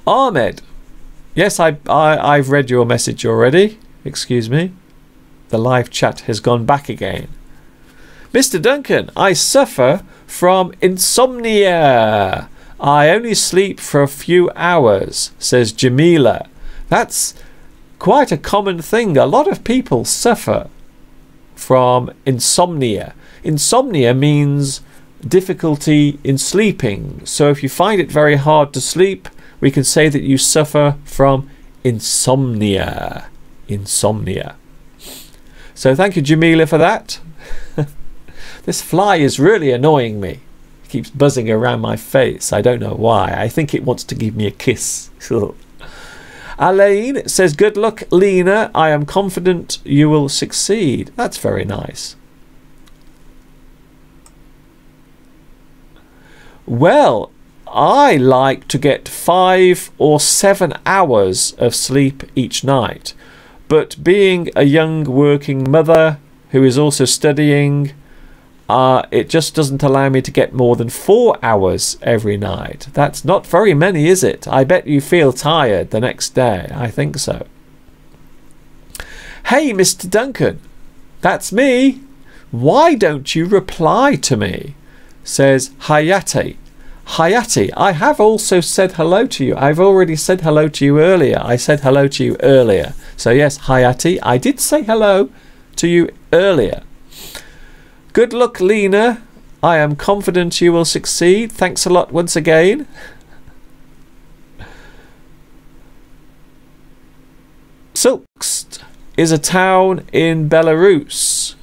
Ahmed, yes, I've read your message already. Excuse me. The live chat has gone back again. Mr. Duncan, I suffer from insomnia. I only sleep for a few hours, says Jamila. That's quite a common thing. A lot of people suffer from insomnia. Insomnia means difficulty in sleeping. So if you find it very hard to sleep, we can say that you suffer from insomnia. Insomnia. So thank you, Jamila, for that. This fly is really annoying me. It keeps buzzing around my face. I don't know why. I think it wants to give me a kiss. Alain says, good luck, Lena. I am confident you will succeed. That's very nice. Well, I like to get 5 or 7 hours of sleep each night. But being a young working mother who is also studying, it just doesn't allow me to get more than 4 hours every night. That's not very many, is it? I bet you feel tired the next day. I think so. Hey, Mr. Duncan, that's me. Why don't you reply to me? Says Hayati. Hayati, I have also said hello to you. I've already said hello to you earlier. I said hello to you earlier. So yes, Hayati, I did say hello to you earlier. Good luck, Lena. I am confident you will succeed. Thanks a lot once again. Silkst is a town in Belarus,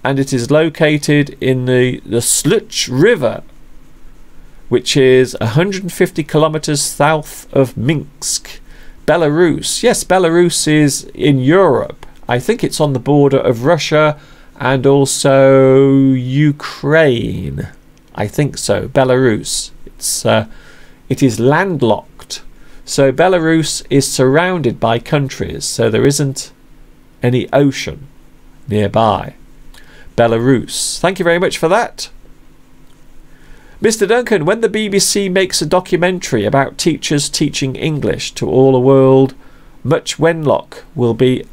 and it is located in the Sluch River, which is 150 kilometers south of Minsk. Belarus. Yes, Belarus is in Europe. I think it's on the border of Russia and also Ukraine. I think so. Belarus. It is landlocked. So Belarus is surrounded by countries, so there isn't any ocean nearby. Belarus. Thank you very much for that. Mr. Duncan, when the BBC makes a documentary about teachers teaching English to all the world, Much Wenlock will be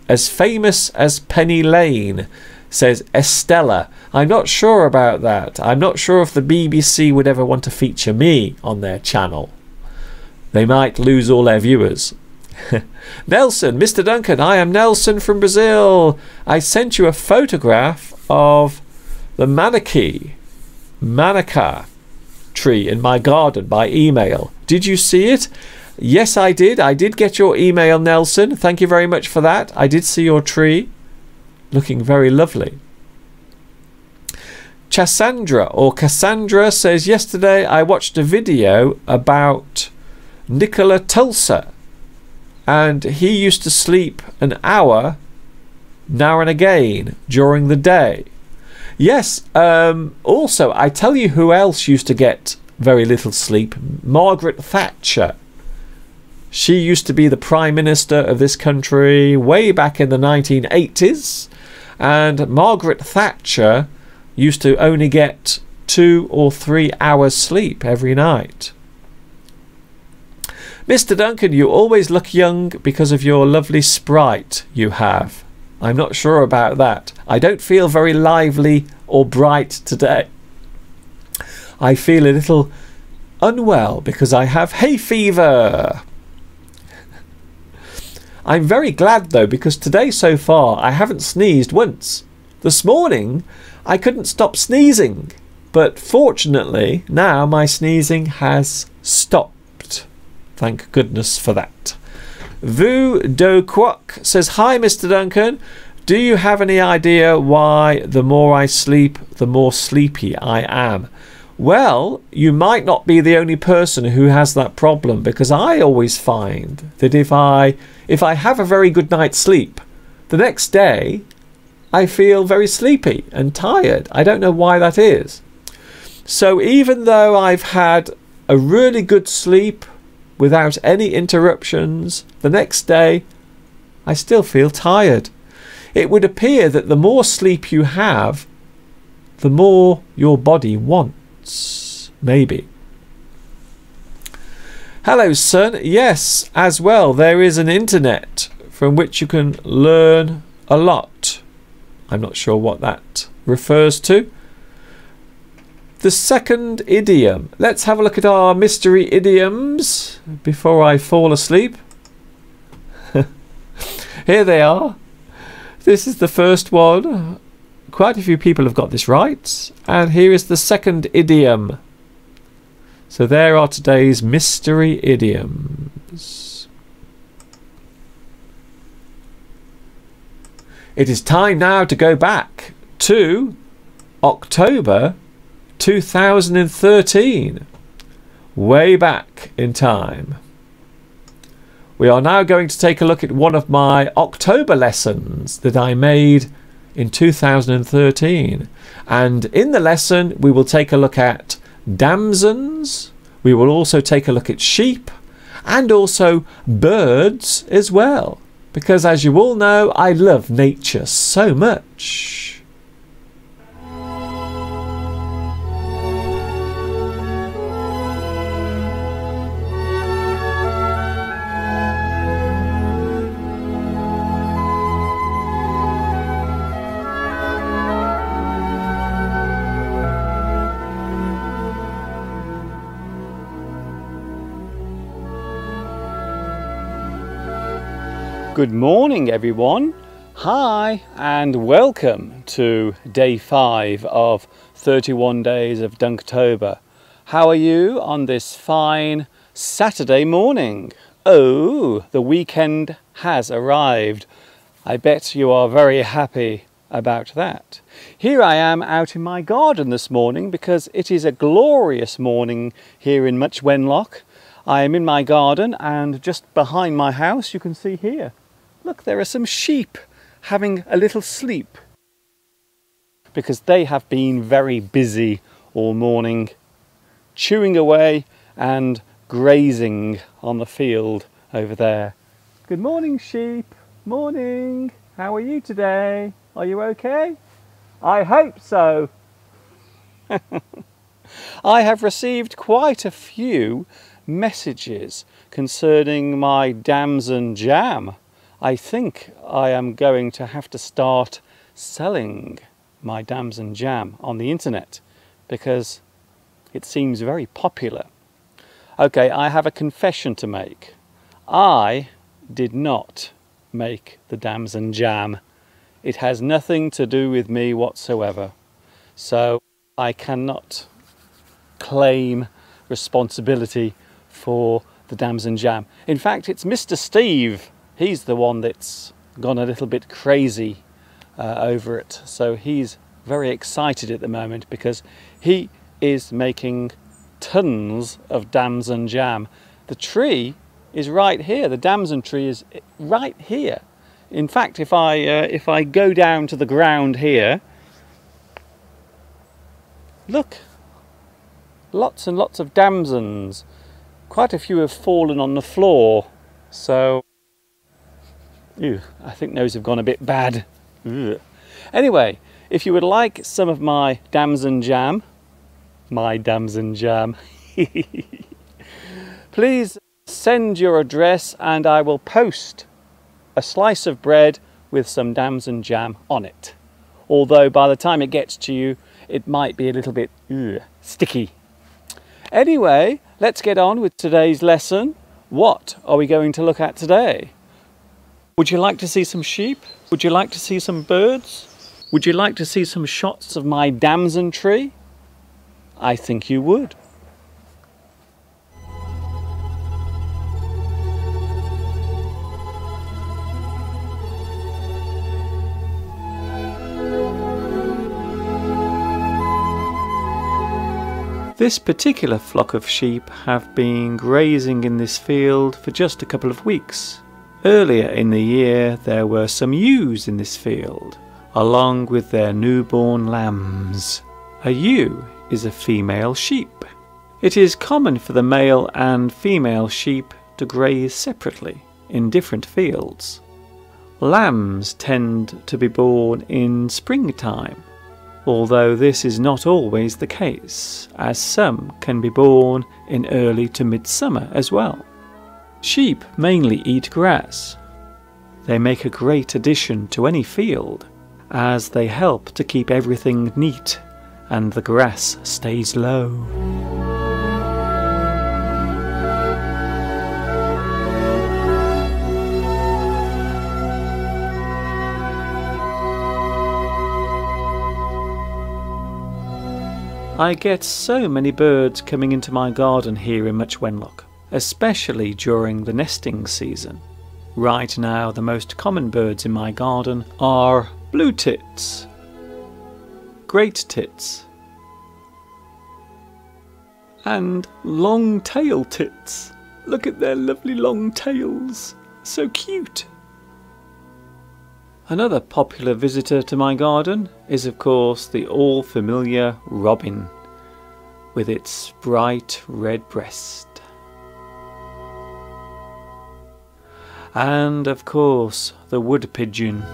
as famous as Penny Lane, says Estella. I'm not sure about that. I'm not sure if the BBC would ever want to feature me on their channel. They might lose all their viewers. Nelson, Mr. Duncan, I am Nelson from Brazil. I sent you a photograph of the Manuka tree in my garden by email. Did you see it? Yes, I did. I did get your email, Nelson. Thank you very much for that. I did see your tree. Looking very lovely. Cassandra says, yesterday I watched a video about Nikola Tesla, and he used to sleep an hour now and again during the day. Yes, also, I tell you who else used to get very little sleep. Margaret Thatcher. She used to be the Prime Minister of this country way back in the 1980s. And Margaret Thatcher used to only get 2 or 3 hours sleep every night. Mr. Duncan, you always look young because of your lovely sprite you have. I'm not sure about that. I don't feel very lively or bright today. I feel a little unwell because I have hay fever. I'm very glad though, because today so far I haven't sneezed once. This morning I couldn't stop sneezing, but fortunately now my sneezing has stopped. Thank goodness for that. Vu Do Kwok says, hi Mr. Duncan, do you have any idea why the more I sleep the more sleepy I am? Well, you might not be the only person who has that problem, because I always find that if I have a very good night's sleep, the next day I feel very sleepy and tired. I don't know why that is. So even though I've had a really good sleep without any interruptions, the next day I still feel tired. It would appear that the more sleep you have, the more your body wants. Maybe. Hello, son. Yes, as well, there is an internet from which you can learn a lot. I'm not sure what that refers to. The second idiom. Let's have a look at our mystery idioms before I fall asleep. Here they are. This is the first one. Quite a few people have got this right. And here is the second idiom. So there are today's mystery idioms. It is time now to go back to October 2013. Way back in time. We are now going to take a look at one of my October lessons that I made in 2013. And in the lesson we will take a look at damsons. We will also take a look at sheep and also birds as well. Because as you all know, I love nature so much. Good morning, everyone. Hi, and welcome to day 5 of 31 days of Dunktober. How are you on this fine Saturday morning? Oh, the weekend has arrived. I bet you are very happy about that. Here I am out in my garden this morning because it is a glorious morning here in Much Wenlock. I am in my garden, and just behind my house you can see here. Look, there are some sheep having a little sleep because they have been very busy all morning, chewing away and grazing on the field over there. Good morning, sheep. Morning. How are you today? Are you okay? I hope so. I have received quite a few messages concerning my damson jam. I think I am going to have to start selling my damson jam on the internet because it seems very popular. Okay, I have a confession to make. I did not make the damson jam. It has nothing to do with me whatsoever. So I cannot claim responsibility for the damson jam. In fact, it's Mr. Steve. He's the one that's gone a little bit crazy over it. So he's very excited at the moment because he is making tons of damson jam. The tree is right here. The damson tree is right here. In fact, if I go down to the ground here, look, lots and lots of damsons. Quite a few have fallen on the floor. So ew, I think those have gone a bit bad. Ugh. Anyway, if you would like some of my damson jam, please send your address and I will post a slice of bread with some damson jam on it. Although by the time it gets to you, it might be a little bit sticky. Anyway, let's get on with today's lesson. What are we going to look at today? Would you like to see some sheep? Would you like to see some birds? Would you like to see some shots of my damson tree? I think you would. This particular flock of sheep have been grazing in this field for just a couple of weeks. Earlier in the year there were some ewes in this field, along with their newborn lambs. A ewe is a female sheep. It is common for the male and female sheep to graze separately in different fields. Lambs tend to be born in springtime, although this is not always the case, as some can be born in early to midsummer as well. Sheep mainly eat grass. They make a great addition to any field, as they help to keep everything neat and the grass stays low. I get so many birds coming into my garden here in Much Wenlock, especially during the nesting season. Right now, the most common birds in my garden are blue tits, great tits, and long-tailed tits. Look at their lovely long tails, so cute. Another popular visitor to my garden is of course the all-familiar robin, with its bright red breast. And of course the wood pigeon.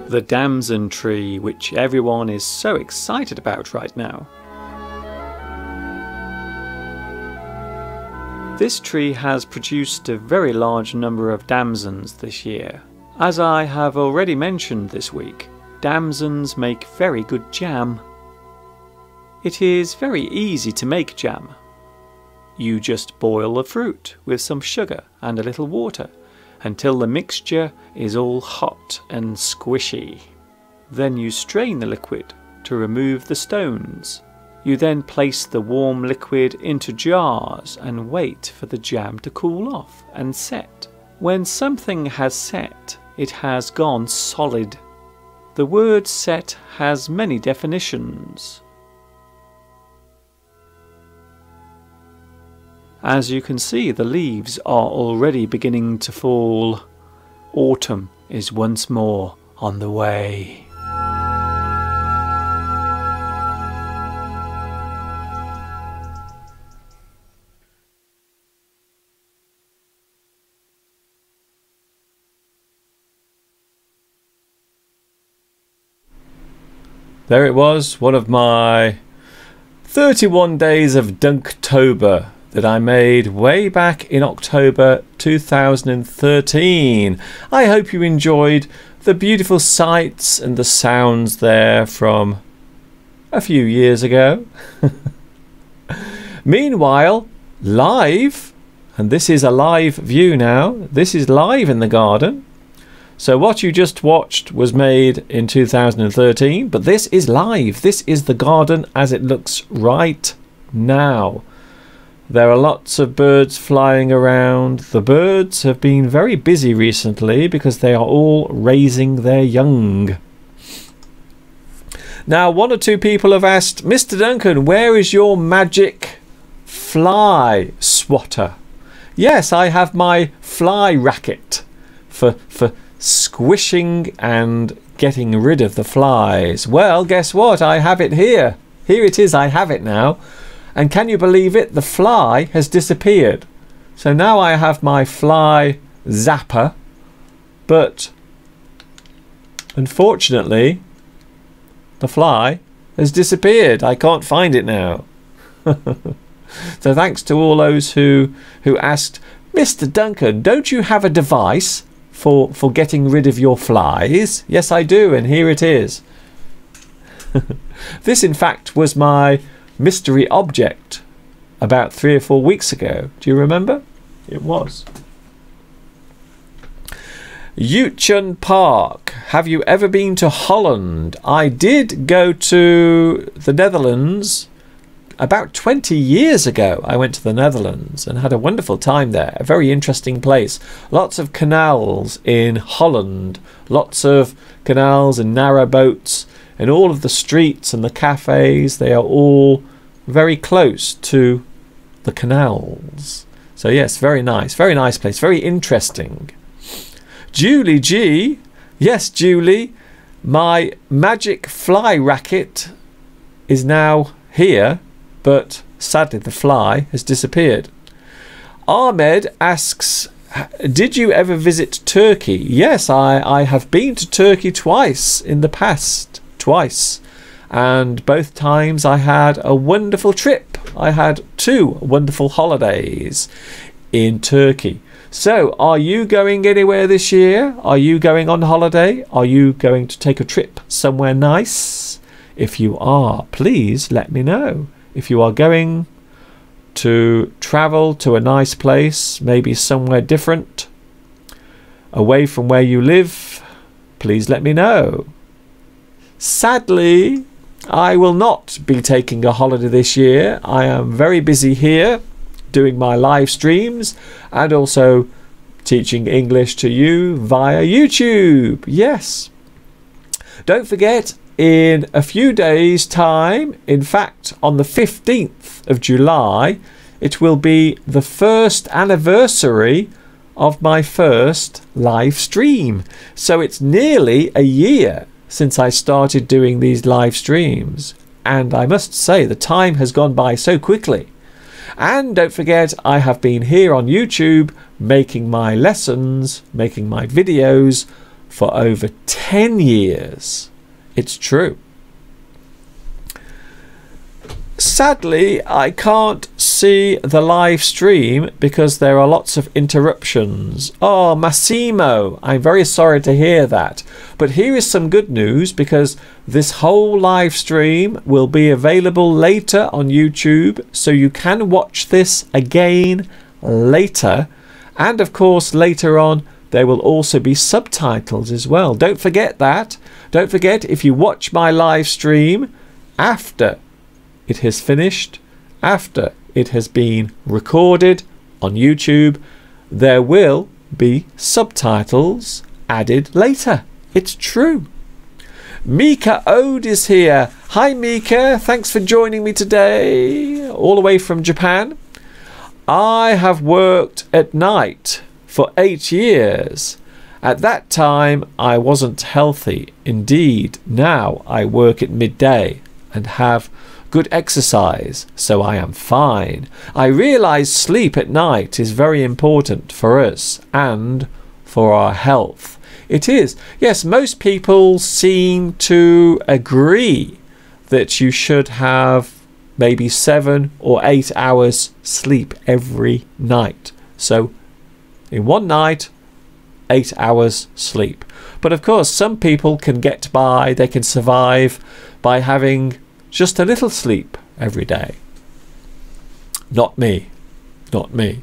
The damson tree, which everyone is so excited about right now. This tree has produced a very large number of damsons this year. As I have already mentioned this week, damsons make very good jam. It is very easy to make jam. You just boil the fruit with some sugar and a little water until the mixture is all hot and squishy. Then you strain the liquid to remove the stones. You then place the warm liquid into jars and wait for the jam to cool off and set. When something has set, it has gone solid. The word set has many definitions. As you can see, the leaves are already beginning to fall. Autumn is once more on the way. There it was, one of my 31 days of Dunktober that I made way back in October 2013. I hope you enjoyed the beautiful sights and the sounds there from a few years ago. Meanwhile, live, and this is a live view now, this is live in the garden. So what you just watched was made in 2013, but this is live. This is the garden as it looks right now. There are lots of birds flying around. The birds have been very busy recently because they are all raising their young. Now, one or two people have asked, Mr. Duncan, where is your magic fly swatter? Yes, I have my fly racket for squishing and getting rid of the flies. Well, guess what? I have it here. Here it is. I have it now. And can you believe it? The fly has disappeared. So now I have my fly zapper, but unfortunately the fly has disappeared. I can't find it now. So thanks to all those who asked, Mr. Duncan, don't you have a device for getting rid of your flies? Yes, I do, and here it is. This in fact was my mystery object about 3 or 4 weeks ago. Do you remember? It was. Uitchen Park. Have you ever been to Holland? I did go to the Netherlands about 20 years ago. I went to the Netherlands and had a wonderful time there. A very interesting place. Lots of canals in Holland. Lots of canals and narrow boats. And all of the streets and the cafes, they are all very close to the canals. So yes, very nice place, very interesting. Julie G, yes Julie, My magic fly racket is now here, but sadly the fly has disappeared. Ahmed asks, did you ever visit Turkey? Yes, I have been to Turkey twice in the past. Twice. And both times I had a wonderful trip. I had 2 wonderful holidays in Turkey. So, are you going anywhere this year? Are you going on holiday? Are you going to take a trip somewhere nice? If you are, please let me know. If you are going to travel to a nice place, maybe somewhere different, away from where you live, please let me know. Sadly, I will not be taking a holiday this year. I am very busy here doing my live streams and also teaching English to you via YouTube. Yes. Don't forget, in a few days' time, in fact on the 15th of July, it will be the first anniversary of my first live stream. So it's nearly a year since I started doing these live streams. And I must say, the time has gone by so quickly. And don't forget, I have been here on YouTube making my lessons, making my videos for over 10 years. It's true. Sadly, I can't see the live stream because there are lots of interruptions. Oh, Massimo, I'm very sorry to hear that. But here is some good news, because this whole live stream will be available later on YouTube, so you can watch this again later. And of course, later on, there will also be subtitles as well. Don't forget that. Don't forget, if you watch my live stream after it has finished, after it has been recorded on YouTube, there will be subtitles added later. It's true. Mika Ode is here. Hi Mika, thanks for joining me today, all the way from Japan. I have worked at night for 8 years. At that time I wasn't healthy. Indeed, now I work at midday and have good exercise, so I am fine. I realise sleep at night is very important for us and for our health. It is. Yes, most people seem to agree that you should have maybe 7 or 8 hours sleep every night. So in one night, 8 hours sleep. But of course, some people can get by, they can survive by having just a little sleep every day. Not me. Not me.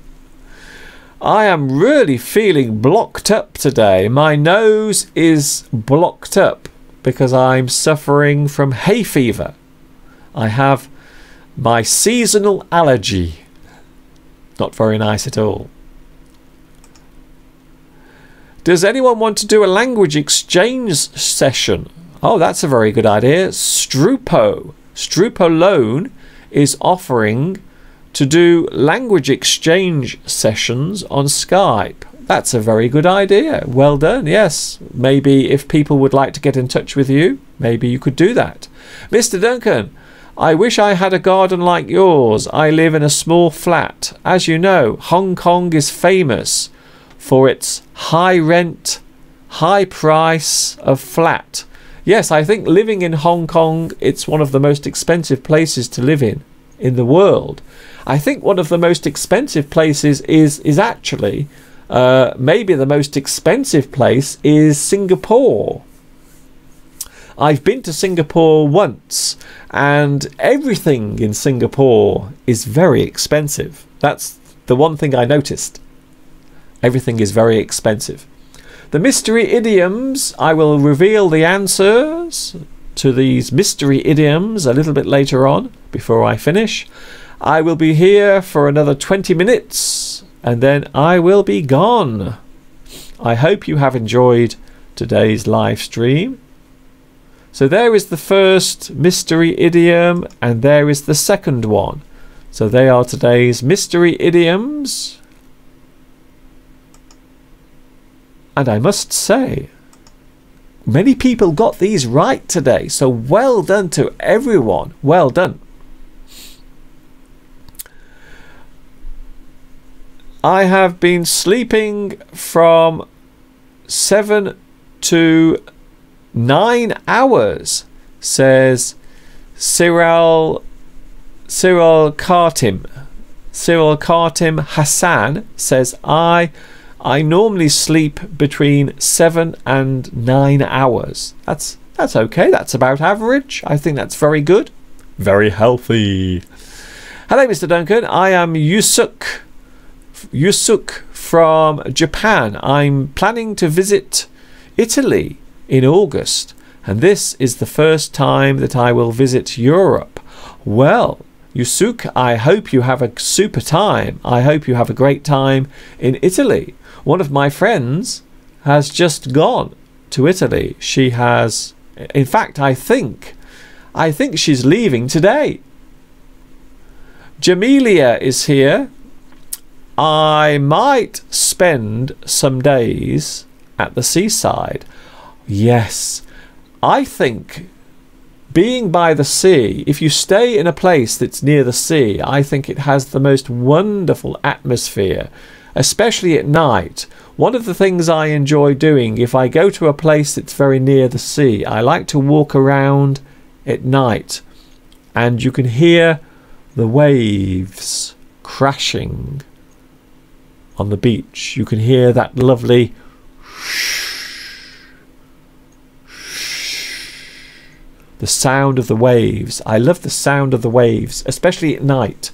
I am really feeling blocked up today. My nose is blocked up because I'm suffering from hay fever. I have my seasonal allergy. Not very nice at all. Does anyone want to do a language exchange session? Oh, that's a very good idea. Strupo Loan is offering to do language exchange sessions on Skype. That's a very good idea. Well done. Yes, maybe if people would like to get in touch with you, maybe you could do that. Mr. Duncan, I wish I had a garden like yours. I live in a small flat. As you know, Hong Kong is famous for its high rent, high price of flat. Yes, I think living in Hong Kong, it's one of the most expensive places to live in the world. I think one of the most expensive places is actually, maybe the most expensive place is Singapore. I've been to Singapore once, and everything in Singapore is very expensive. That's the one thing I noticed. Everything is very expensive. The mystery idioms, I will reveal the answers to these mystery idioms a little bit later on before I finish. I will be here for another 20 minutes and then I will be gone. I hope you have enjoyed today's live stream. So there is the first mystery idiom and there is the second one. So they are today's mystery idioms. And I must say, many people got these right today. So well done to everyone. Well done. I have been sleeping from 7 to 9 hours, says Cyril Kartim. Cyril Kartim Hassan says, I normally sleep between 7 and 9 hours. That's okay. That's about average. I think that's very good. Very healthy. Hello, Mr. Duncan. I am Yusuk from Japan. I'm planning to visit Italy in August, and this is the first time that I will visit Europe. Well, Yusuk, I hope you have a super time. I hope you have a great time in Italy. One of my friends has just gone to Italy. She has, in fact, I think she's leaving today. Jamelia is here. I might spend some days at the seaside. Yes, I think being by the sea, if you stay in a place that's near the sea, I think it has the most wonderful atmosphere, especially at night. One of the things I enjoy doing, if I go to a place that's very near the sea, I like to walk around at night, and you can hear the waves crashing on the beach. You can hear that lovely the sound of the waves. I love the sound of the waves, especially at night,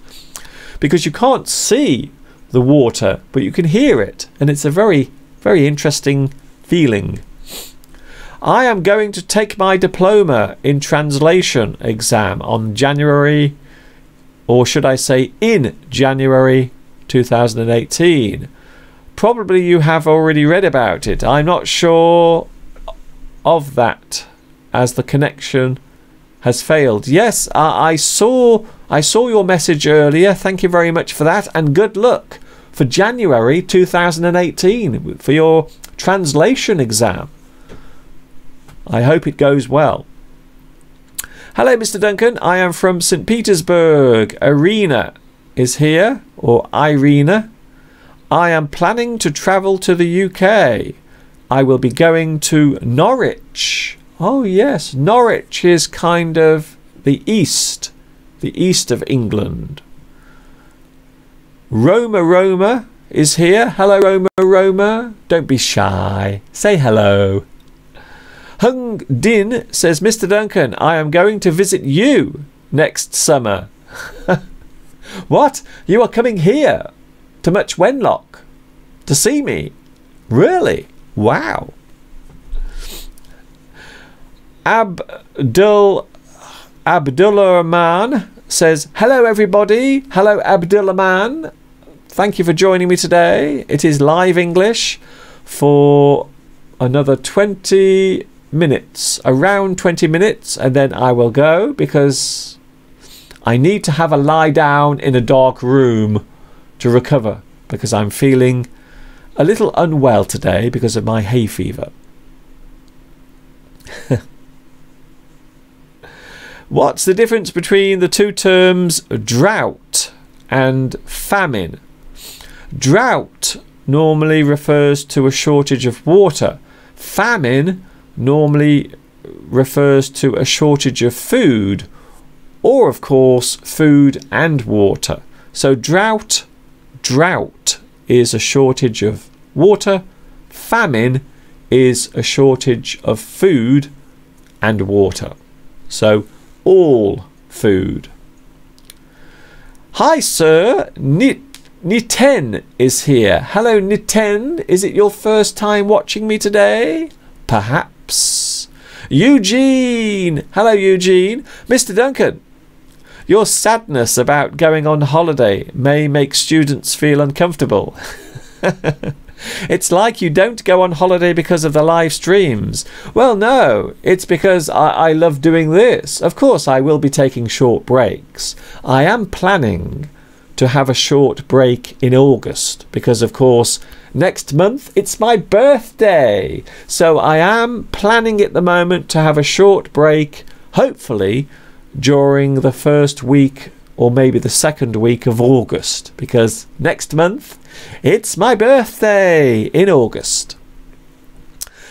because you can't see the water, but you can hear it, and it's a very, very interesting feeling. I am going to take my diploma in translation exam on January, or should I say in January 2018. Probably you have already read about it. I'm not sure of that, as the connection has failed. Yes, I saw your message earlier. Thank you very much for that, and good luck for January 2018 for your translation exam. I hope it goes well. Hello, Mr. Duncan. I am from St. Petersburg. Irina is here, or Irina. I am planning to travel to the UK. I will be going to Norwich. Oh yes, Norwich is kind of the east of England. Roma is here. Hello, Roma. Don't be shy. Say hello. Hung Din says, Mr. Duncan, I am going to visit you next summer. What? You are coming here to Much Wenlock to see me? Really? Wow. Abdulrahman says, hello everybody. Hello Abdulrahman. Thank you for joining me today. It is live English for another 20 minutes, around 20 minutes, and then I will go because I need to have a lie down in a dark room to recover, because I'm feeling a little unwell today because of my hay fever. What's the difference between the two terms drought and famine? Drought normally refers to a shortage of water. Famine normally refers to a shortage of food, or of course food and water. So drought is a shortage of water. Famine is a shortage of food and water. So all food. Hi sir, Niten is here. Hello Niten, is it your first time watching me today? Perhaps. Eugene, hello Eugene. Mr. Duncan, your sadness about going on holiday may make students feel uncomfortable. It's like you don't go on holiday because of the live streams. Well, no, it's because I love doing this. Of course, I will be taking short breaks. I am planning to have a short break in August because, of course, next month it's my birthday. So I am planning at the moment to have a short break, hopefully during the first week or maybe the second week of August, because next month it's my birthday in August.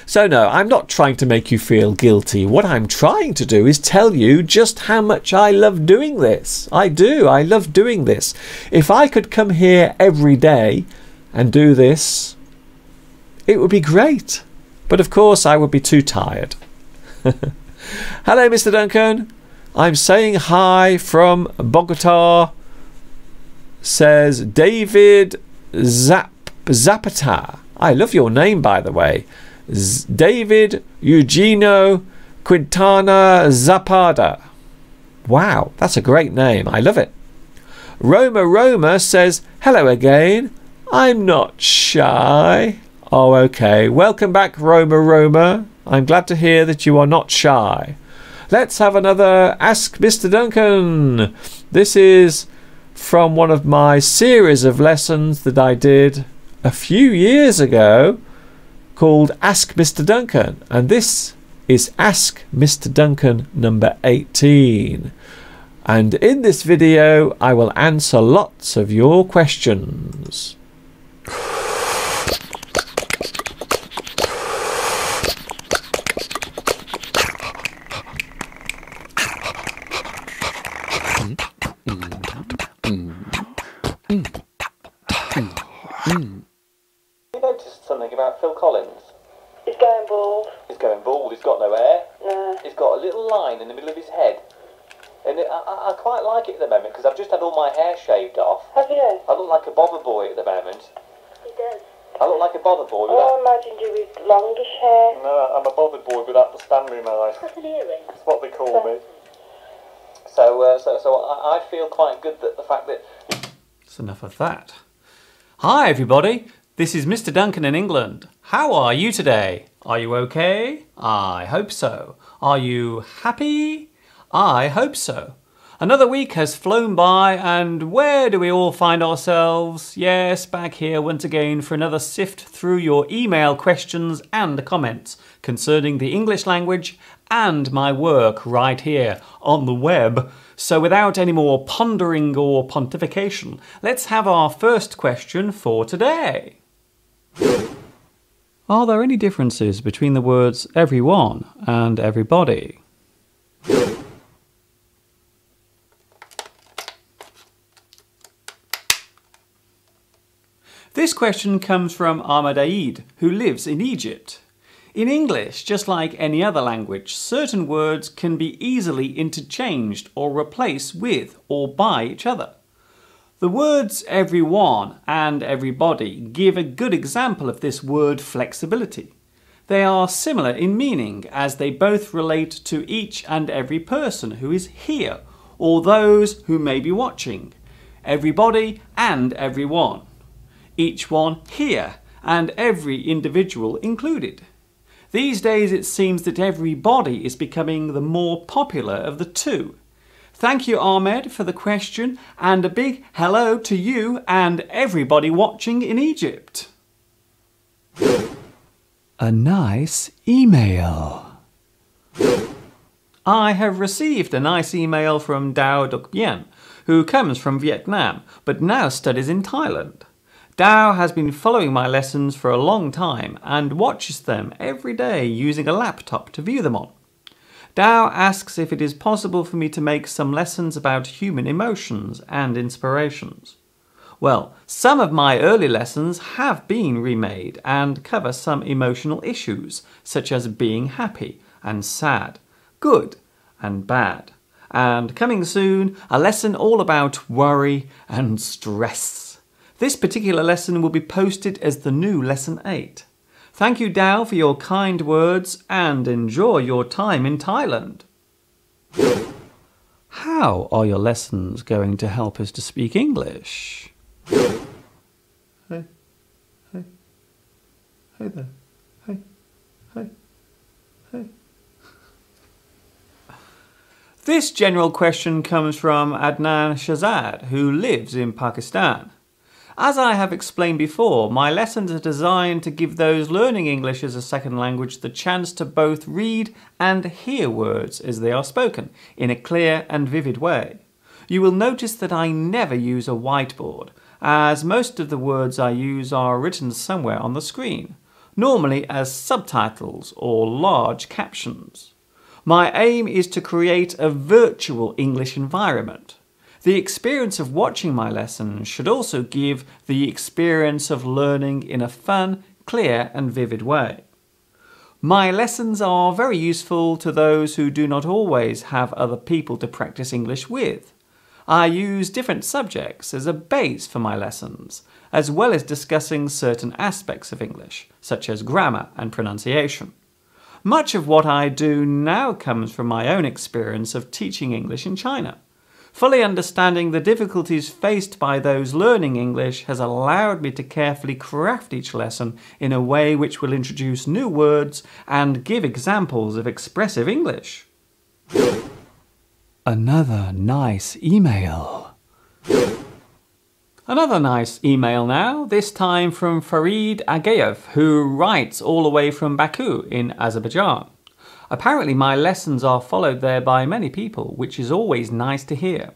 So no, I'm not trying to make you feel guilty. What I'm trying to do is tell you just how much I love doing this. I do. I love doing this. If I could come here every day and do this, it would be great. But of course, I would be too tired. Hello, Mr. Duncan. I'm saying hi from Bogota, says David Zapata. I love your name, by the way. David Eugenio Quintana Zapata. Wow, that's a great name. I love it. Roma says, hello again. I'm not shy. Oh, okay. Welcome back, Roma. I'm glad to hear that you are not shy. Let's have another Ask Mr. Duncan. This is from one of my series of lessons that I did a few years ago, called Ask Mr. Duncan, and this is Ask Mr. Duncan number 18. And in this video I will answer lots of your questions. Something about Phil Collins. He's going bald. He's going bald, he's got no hair. No. He's got a little line in the middle of his head. And I quite like it at the moment because I've just had all my hair shaved off. Have you? I look like a bother boy at the moment. He does. I look like a bother boy with Oh, I imagined you with longish hair. No, I'm a bother boy without the stammering eye. That's an earring. That's what they call me. So I feel quite good that the fact that... That's enough of that. Hi everybody. This is Mr. Duncan in England. How are you today? Are you okay? I hope so. Are you happy? I hope so. Another week has flown by, and where do we all find ourselves? Yes, back here once again for another sift through your email questions and comments concerning the English language and my work right here on the web. So without any more pondering or pontification, let's have our first question for today. Are there any differences between the words everyone and everybody? This question comes from Ahmed Aid, who lives in Egypt. In English, just like any other language, certain words can be easily interchanged or replaced with or by each other. The words everyone and everybody give a good example of this word flexibility. They are similar in meaning as they both relate to each and every person who is here or those who may be watching. Everybody and everyone. Each one here and every individual included. These days it seems that everybody is becoming the more popular of the two. Thank you, Ahmed, for the question, and a big hello to you and everybody watching in Egypt. A nice email. I have received a nice email from Dao Duc Bien, who comes from Vietnam, but now studies in Thailand. Dao has been following my lessons for a long time and watches them every day using a laptop to view them on. Dao asks if it is possible for me to make some lessons about human emotions and inspirations. Well, some of my early lessons have been remade and cover some emotional issues, such as being happy and sad, good and bad. And coming soon, a lesson all about worry and stress. This particular lesson will be posted as the new Lesson 8. Thank you, Dao, for your kind words and enjoy your time in Thailand. How are your lessons going to help us to speak English? Hey there. Hey. This general question comes from Adnan Shahzad, who lives in Pakistan. As I have explained before, my lessons are designed to give those learning English as a second language the chance to both read and hear words as they are spoken in a clear and vivid way. You will notice that I never use a whiteboard, as most of the words I use are written somewhere on the screen, normally as subtitles or large captions. My aim is to create a virtual English environment. The experience of watching my lessons should also give the experience of learning in a fun, clear and vivid way. My lessons are very useful to those who do not always have other people to practice English with. I use different subjects as a base for my lessons, as well as discussing certain aspects of English, such as grammar and pronunciation. Much of what I do now comes from my own experience of teaching English in China. Fully understanding the difficulties faced by those learning English has allowed me to carefully craft each lesson in a way which will introduce new words and give examples of expressive English. Another nice email. Another nice email now, this time from Farid Agayev, who writes all the way from Baku in Azerbaijan. Apparently my lessons are followed there by many people, which is always nice to hear.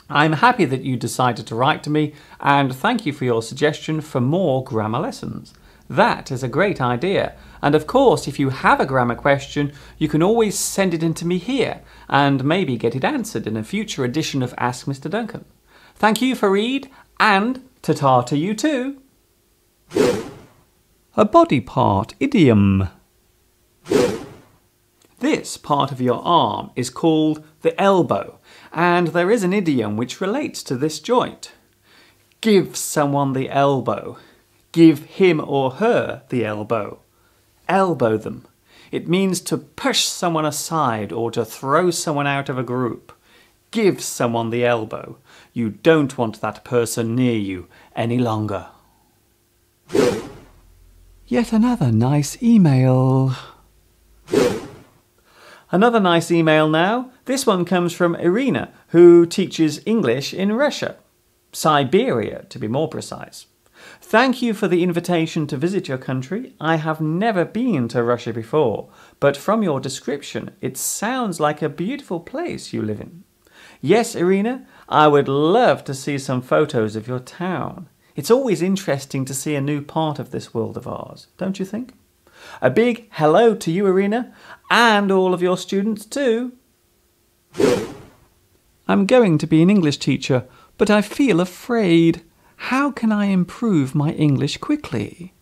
I'm happy that you decided to write to me, and thank you for your suggestion for more grammar lessons. That is a great idea, and of course if you have a grammar question you can always send it in to me here and maybe get it answered in a future edition of Ask Mr. Duncan. Thank you, Farid, and ta-ta to you too. A body part idiom. This part of your arm is called the elbow, and there is an idiom which relates to this joint. Give someone the elbow. Give him or her the elbow. Elbow them. It means to push someone aside or to throw someone out of a group. Give someone the elbow. You don't want that person near you any longer. Yet another nice email. Another nice email now. This one comes from Irina, who teaches English in Russia. Siberia, to be more precise. Thank you for the invitation to visit your country. I have never been to Russia before, but from your description, it sounds like a beautiful place you live in. Yes, Irina, I would love to see some photos of your town. It's always interesting to see a new part of this world of ours, don't you think? A big hello to you, Irina, and all of your students too. I'm going to be an English teacher, but I feel afraid. How can I improve my English quickly?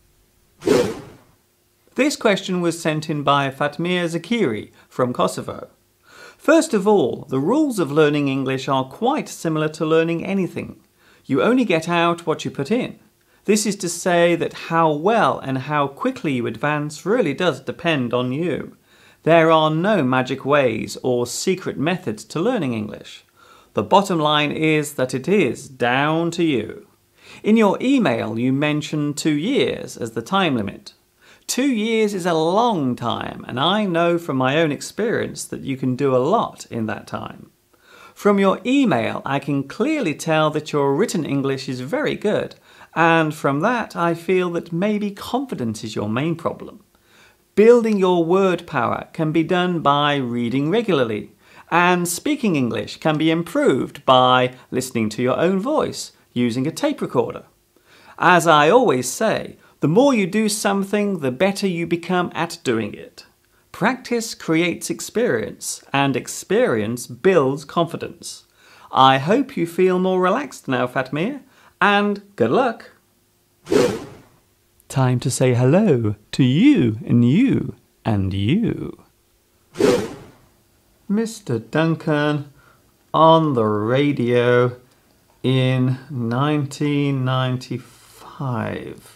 This question was sent in by Fatmir Zakiri from Kosovo. First of all, the rules of learning English are quite similar to learning anything. You only get out what you put in. This is to say that how well and how quickly you advance really does depend on you. There are no magic ways or secret methods to learning English. The bottom line is that it is down to you. In your email you mentioned 2 years as the time limit. 2 years is a long time, and I know from my own experience that you can do a lot in that time. From your email I can clearly tell that your written English is very good, and from that I feel that maybe confidence is your main problem. Building your word power can be done by reading regularly, and speaking English can be improved by listening to your own voice using a tape recorder. As I always say, the more you do something, the better you become at doing it. Practice creates experience, and experience builds confidence. I hope you feel more relaxed now, Fatmir, and good luck. Time to say hello to you and you and you. Mr. Duncan on the radio in 1995.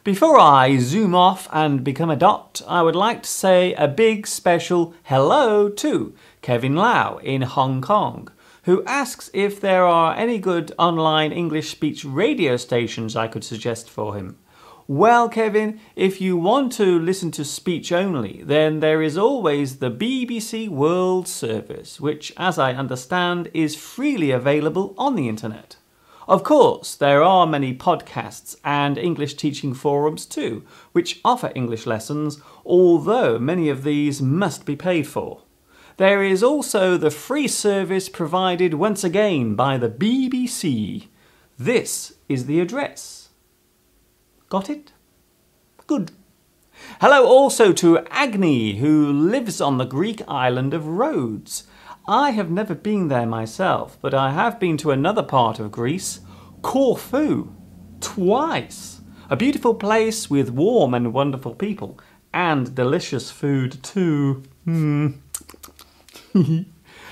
Before I zoom off and become a dot, I would like to say a big special hello to Kevin Lau in Hong Kong, who asks if there are any good online English speech radio stations I could suggest for him. Well, Kevin, if you want to listen to speech only, then there is always the BBC World Service, which, as I understand, is freely available on the internet. Of course, there are many podcasts and English teaching forums too, which offer English lessons, although many of these must be paid for. There is also the free service provided once again by the BBC. This is the address. Got it? Good. Hello also to Agni, who lives on the Greek island of Rhodes. I have never been there myself, but I have been to another part of Greece, Corfu, twice. A beautiful place with warm and wonderful people, and delicious food too.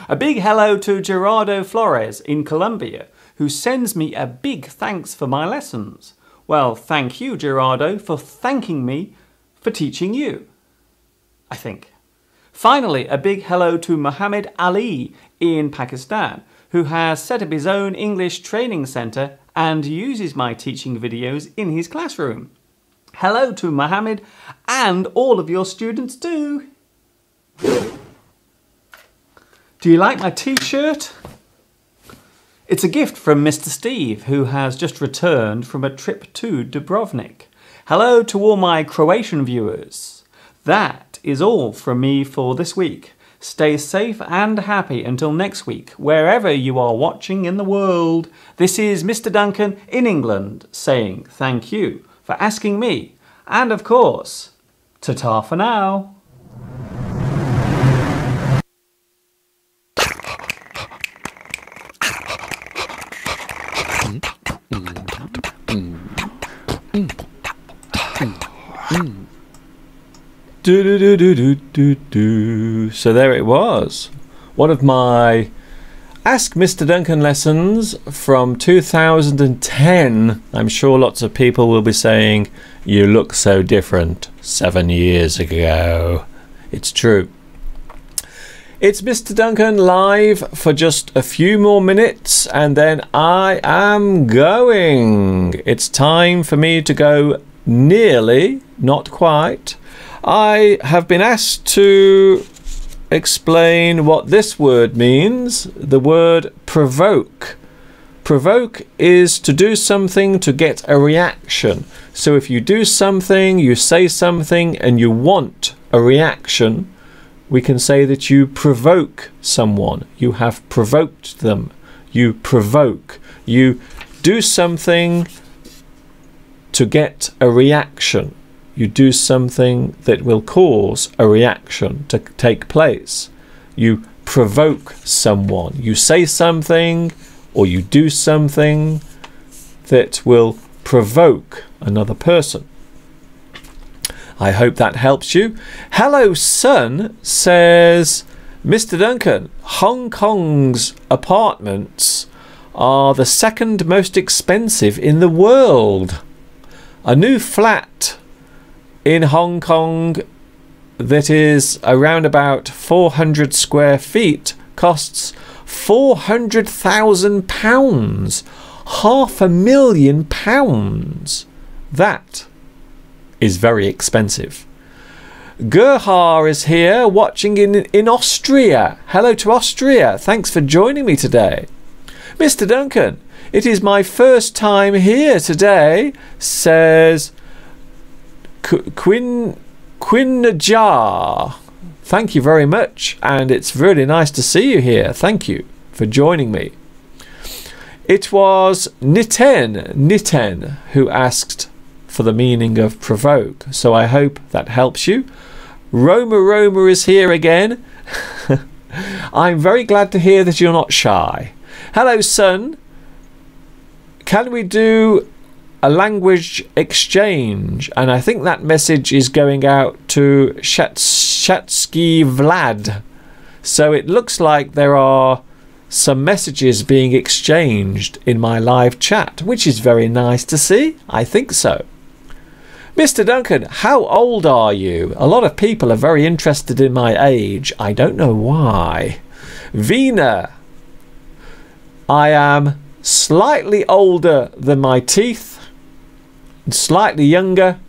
A big hello to Gerardo Flores in Colombia, who sends me a big thanks for my lessons. Well, thank you, Gerardo, for thanking me for teaching you, I think. Finally, a big hello to Muhammad Ali in Pakistan, who has set up his own English training centre and uses my teaching videos in his classroom. Hello to Muhammad and all of your students too. Do you like my t-shirt? It's a gift from Mr. Steve, who has just returned from a trip to Dubrovnik. Hello to all my Croatian viewers. That is all from me for this week. Stay safe and happy until next week, wherever you are watching in the world. This is Mr. Duncan in England saying thank you for asking me. And of course, ta-ta for now. So there it was. One of my Ask Mr. Duncan lessons from 2010. I'm sure lots of people will be saying, you look so different 7 years ago. It's true. It's Mr. Duncan live for just a few more minutes and then I am going. It's time for me to go nearly, not quite. I have been asked to explain what this word means. The word provoke. Provoke is to do something to get a reaction. So if you do something, you say something and you want a reaction, we can say that you provoke someone. You have provoked them. You provoke. You do something to get a reaction. You do something that will cause a reaction to take place. You provoke someone. You say something or you do something that will provoke another person. I hope that helps you. Hello Sun says, Mr. Duncan, Hong Kong's apartments are the second most expensive in the world. A new flat in Hong Kong that is around about 400 square feet costs £400,000, £500,000. That is very expensive. Gerhard is here watching in Austria. Hello to Austria. Thanks for joining me today. Mr. Duncan, it is my first time here today, says Quinjar. Thank you very much, and it's really nice to see you here. Thank you for joining me. It was Niten who asked for the meaning of provoke, so I hope that helps you. Roma is here again. I'm very glad to hear that you're not shy. Hello Son, can we do a language exchange? And I think that message is going out to Shatsky Vlad. So it looks like there are some messages being exchanged in my live chat, which is very nice to see. I think so. Mr. Duncan, how old are you? A lot of people are very interested in my age. I don't know why. Vina, I am slightly older than my teeth. slightly younger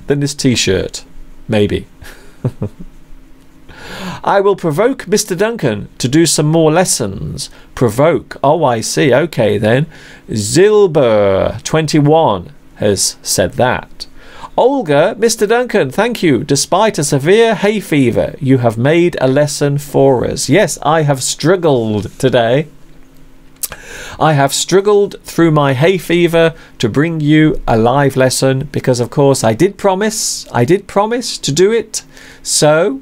than this t-shirt, maybe. I will provoke Mr. Duncan to do some more lessons. Provoke. Oh, I see. Okay, then. Zilber21 has said that. Olga, Mr. Duncan, thank you. Despite a severe hay fever, you have made a lesson for us. Yes, I have struggled today. I have struggled through my hay fever to bring you a live lesson because, of course, I did promise to do it. So,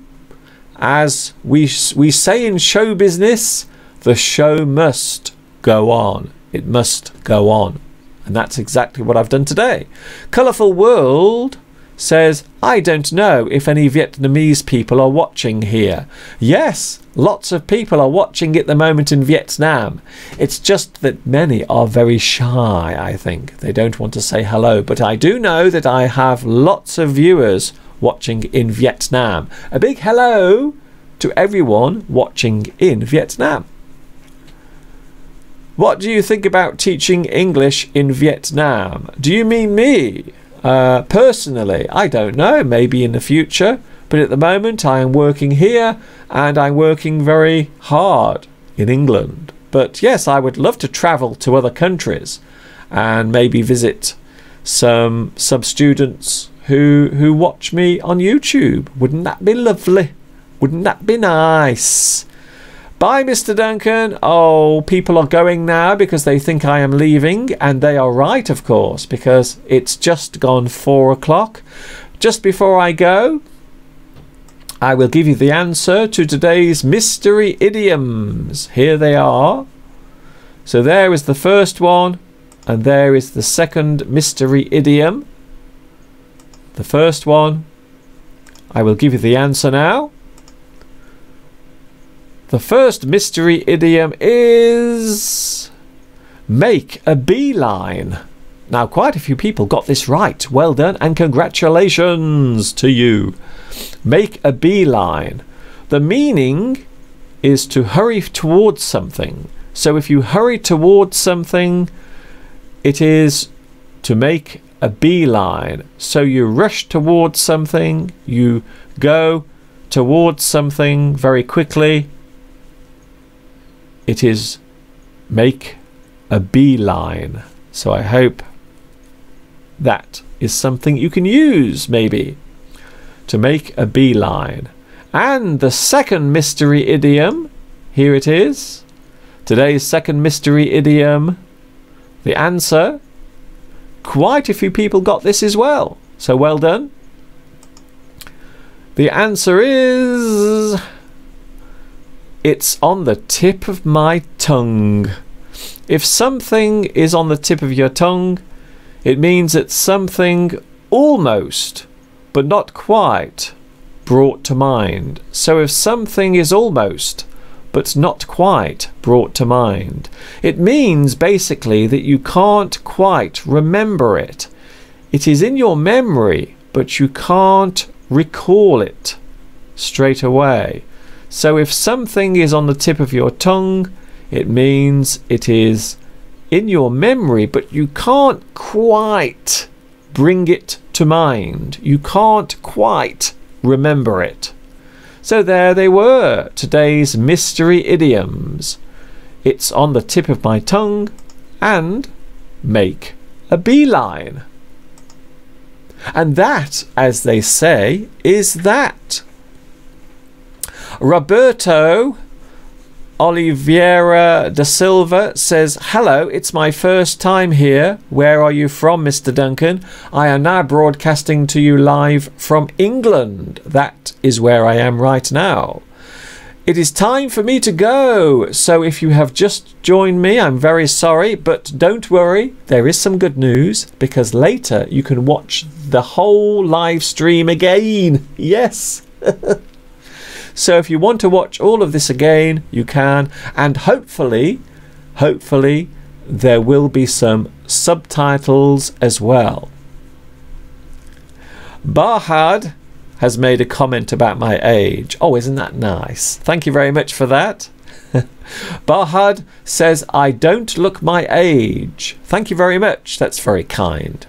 as we say in show business, the show must go on. It must go on. And that's exactly what I've done today. Colourful World says, I don't know if any Vietnamese people are watching here. Yes, lots of people are watching at the moment in Vietnam. It's just that many are very shy, I think. They don't want to say hello. But I do know that I have lots of viewers watching in Vietnam. A big hello to everyone watching in Vietnam. What do you think about teaching English in Vietnam? Do you mean me? Personally, I don't know. Maybe in the future. But at the moment, I am working here and I'm working very hard in England. But yes, I would love to travel to other countries and maybe visit some students who watch me on YouTube. Wouldn't that be lovely? Wouldn't that be nice? Bye, Mr. Duncan. Oh, people are going now because they think I am leaving, and they are right, of course, because it's just gone 4 o'clock. Just before I go, I will give you the answer to today's mystery idioms. Here they are. So there is the first one, and there is the second mystery idiom. The first one, I will give you the answer now. The first mystery idiom is make a beeline. Now, quite a few people got this right. Well done and congratulations to you. Make a beeline. The meaning is to hurry towards something. So if you hurry towards something, it is to make a beeline. So you rush towards something, you go towards something very quickly. It is make a beeline. So I hope that is something you can use, maybe, to make a beeline. And the second mystery idiom, here it is. Today's second mystery idiom, the answer. Quite a few people got this as well. So well done. The answer is... it's on the tip of my tongue. If something is on the tip of your tongue, it means it's something almost, but not quite, brought to mind. So if something is almost, but not quite, brought to mind, it means basically that you can't quite remember it. It is in your memory, but you can't recall it straight away. So if something is on the tip of your tongue, it means it is in your memory, but you can't quite bring it to mind. You can't quite remember it. So there they were, today's mystery idioms. It's on the tip of my tongue and make a beeline. And that, as they say, is that. Roberto Oliveira da Silva says, hello, it's my first time here. Where are you from, Mr. Duncan? I am now broadcasting to you live from England. That is where I am right now. It is time for me to go. So if you have just joined me, I'm very sorry, but don't worry. There is some good news because later you can watch the whole live stream again. Yes. So if you want to watch all of this again, you can, and hopefully there will be some subtitles as well. Bahad has made a comment about my age. Oh, isn't that nice? Thank you very much for that. Bahad says, I don't look my age. Thank you very much. That's very kind.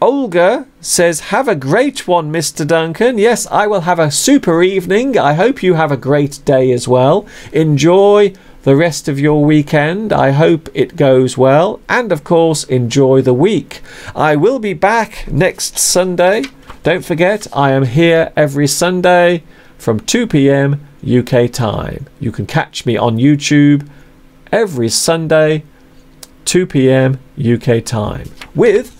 Olga says, have a great one, Mr. Duncan. Yes, I will have a super evening. I hope you have a great day as well. Enjoy the rest of your weekend. I hope it goes well. And of course, enjoy the week. I will be back next Sunday. Don't forget, I am here every Sunday from 2 p.m. UK time. You can catch me on YouTube every Sunday, 2 p.m. UK time, with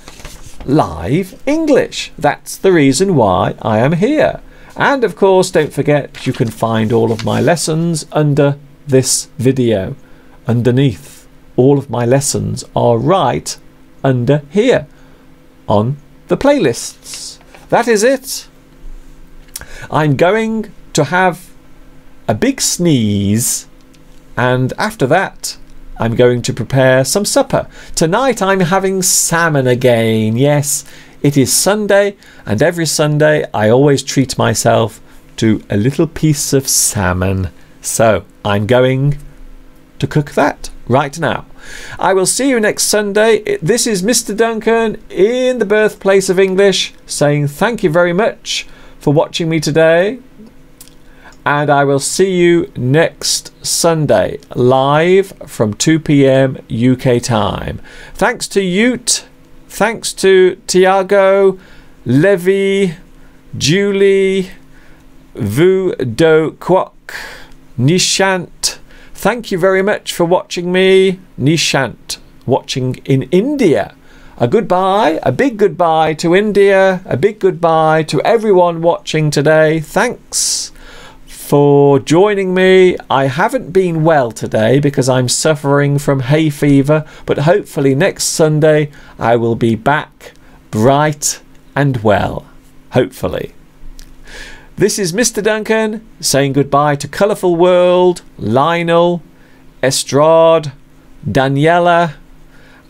live English. That's the reason why I am here. And of course, don't forget, you can find all of my lessons under this video. Underneath, all of my lessons are right under here on the playlists. That is it. I'm going to have a big sneeze, and after that I'm going to prepare some supper. Tonight I'm having salmon again. Yes, it is Sunday, and every Sunday I always treat myself to a little piece of salmon. So I'm going to cook that right now. I will see you next Sunday. This is Mr. Duncan in the birthplace of English saying thank you very much for watching me today. And I will see you next Sunday, live from 2 p.m. UK time. Thanks to Ute, thanks to Tiago, Levi, Julie, Vu Do Kwok, Nishant. Thank you very much for watching me. Nishant, watching in India. A goodbye, a big goodbye to India, a big goodbye to everyone watching today. Thanks for joining me. I haven't been well today because I'm suffering from hay fever, but hopefully next Sunday I will be back bright and well. Hopefully. This is Mr. Duncan saying goodbye to Colourful World, Lionel, Estrade, Daniela,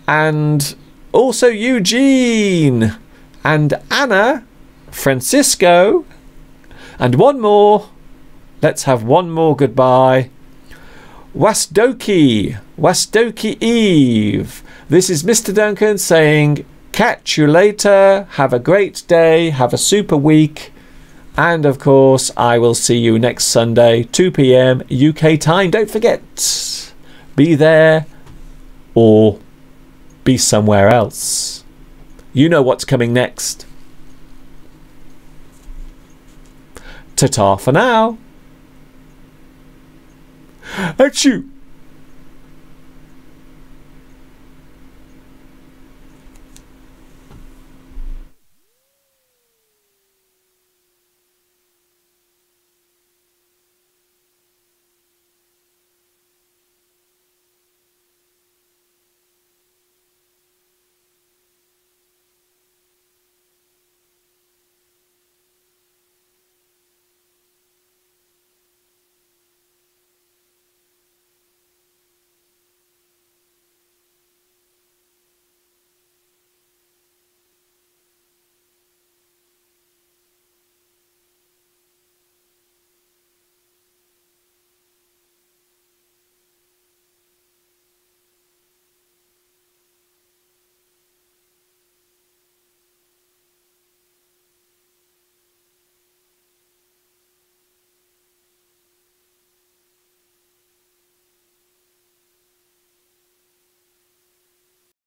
and also Eugene, and Anna, Francisco, and one more. Let's have one more goodbye. Wasdoki Eve. This is Mr. Duncan saying catch you later. Have a great day. Have a super week. And of course, I will see you next Sunday, 2 p.m. UK time. Don't forget, be there or be somewhere else. You know what's coming next. Ta-ta for now. Achoo!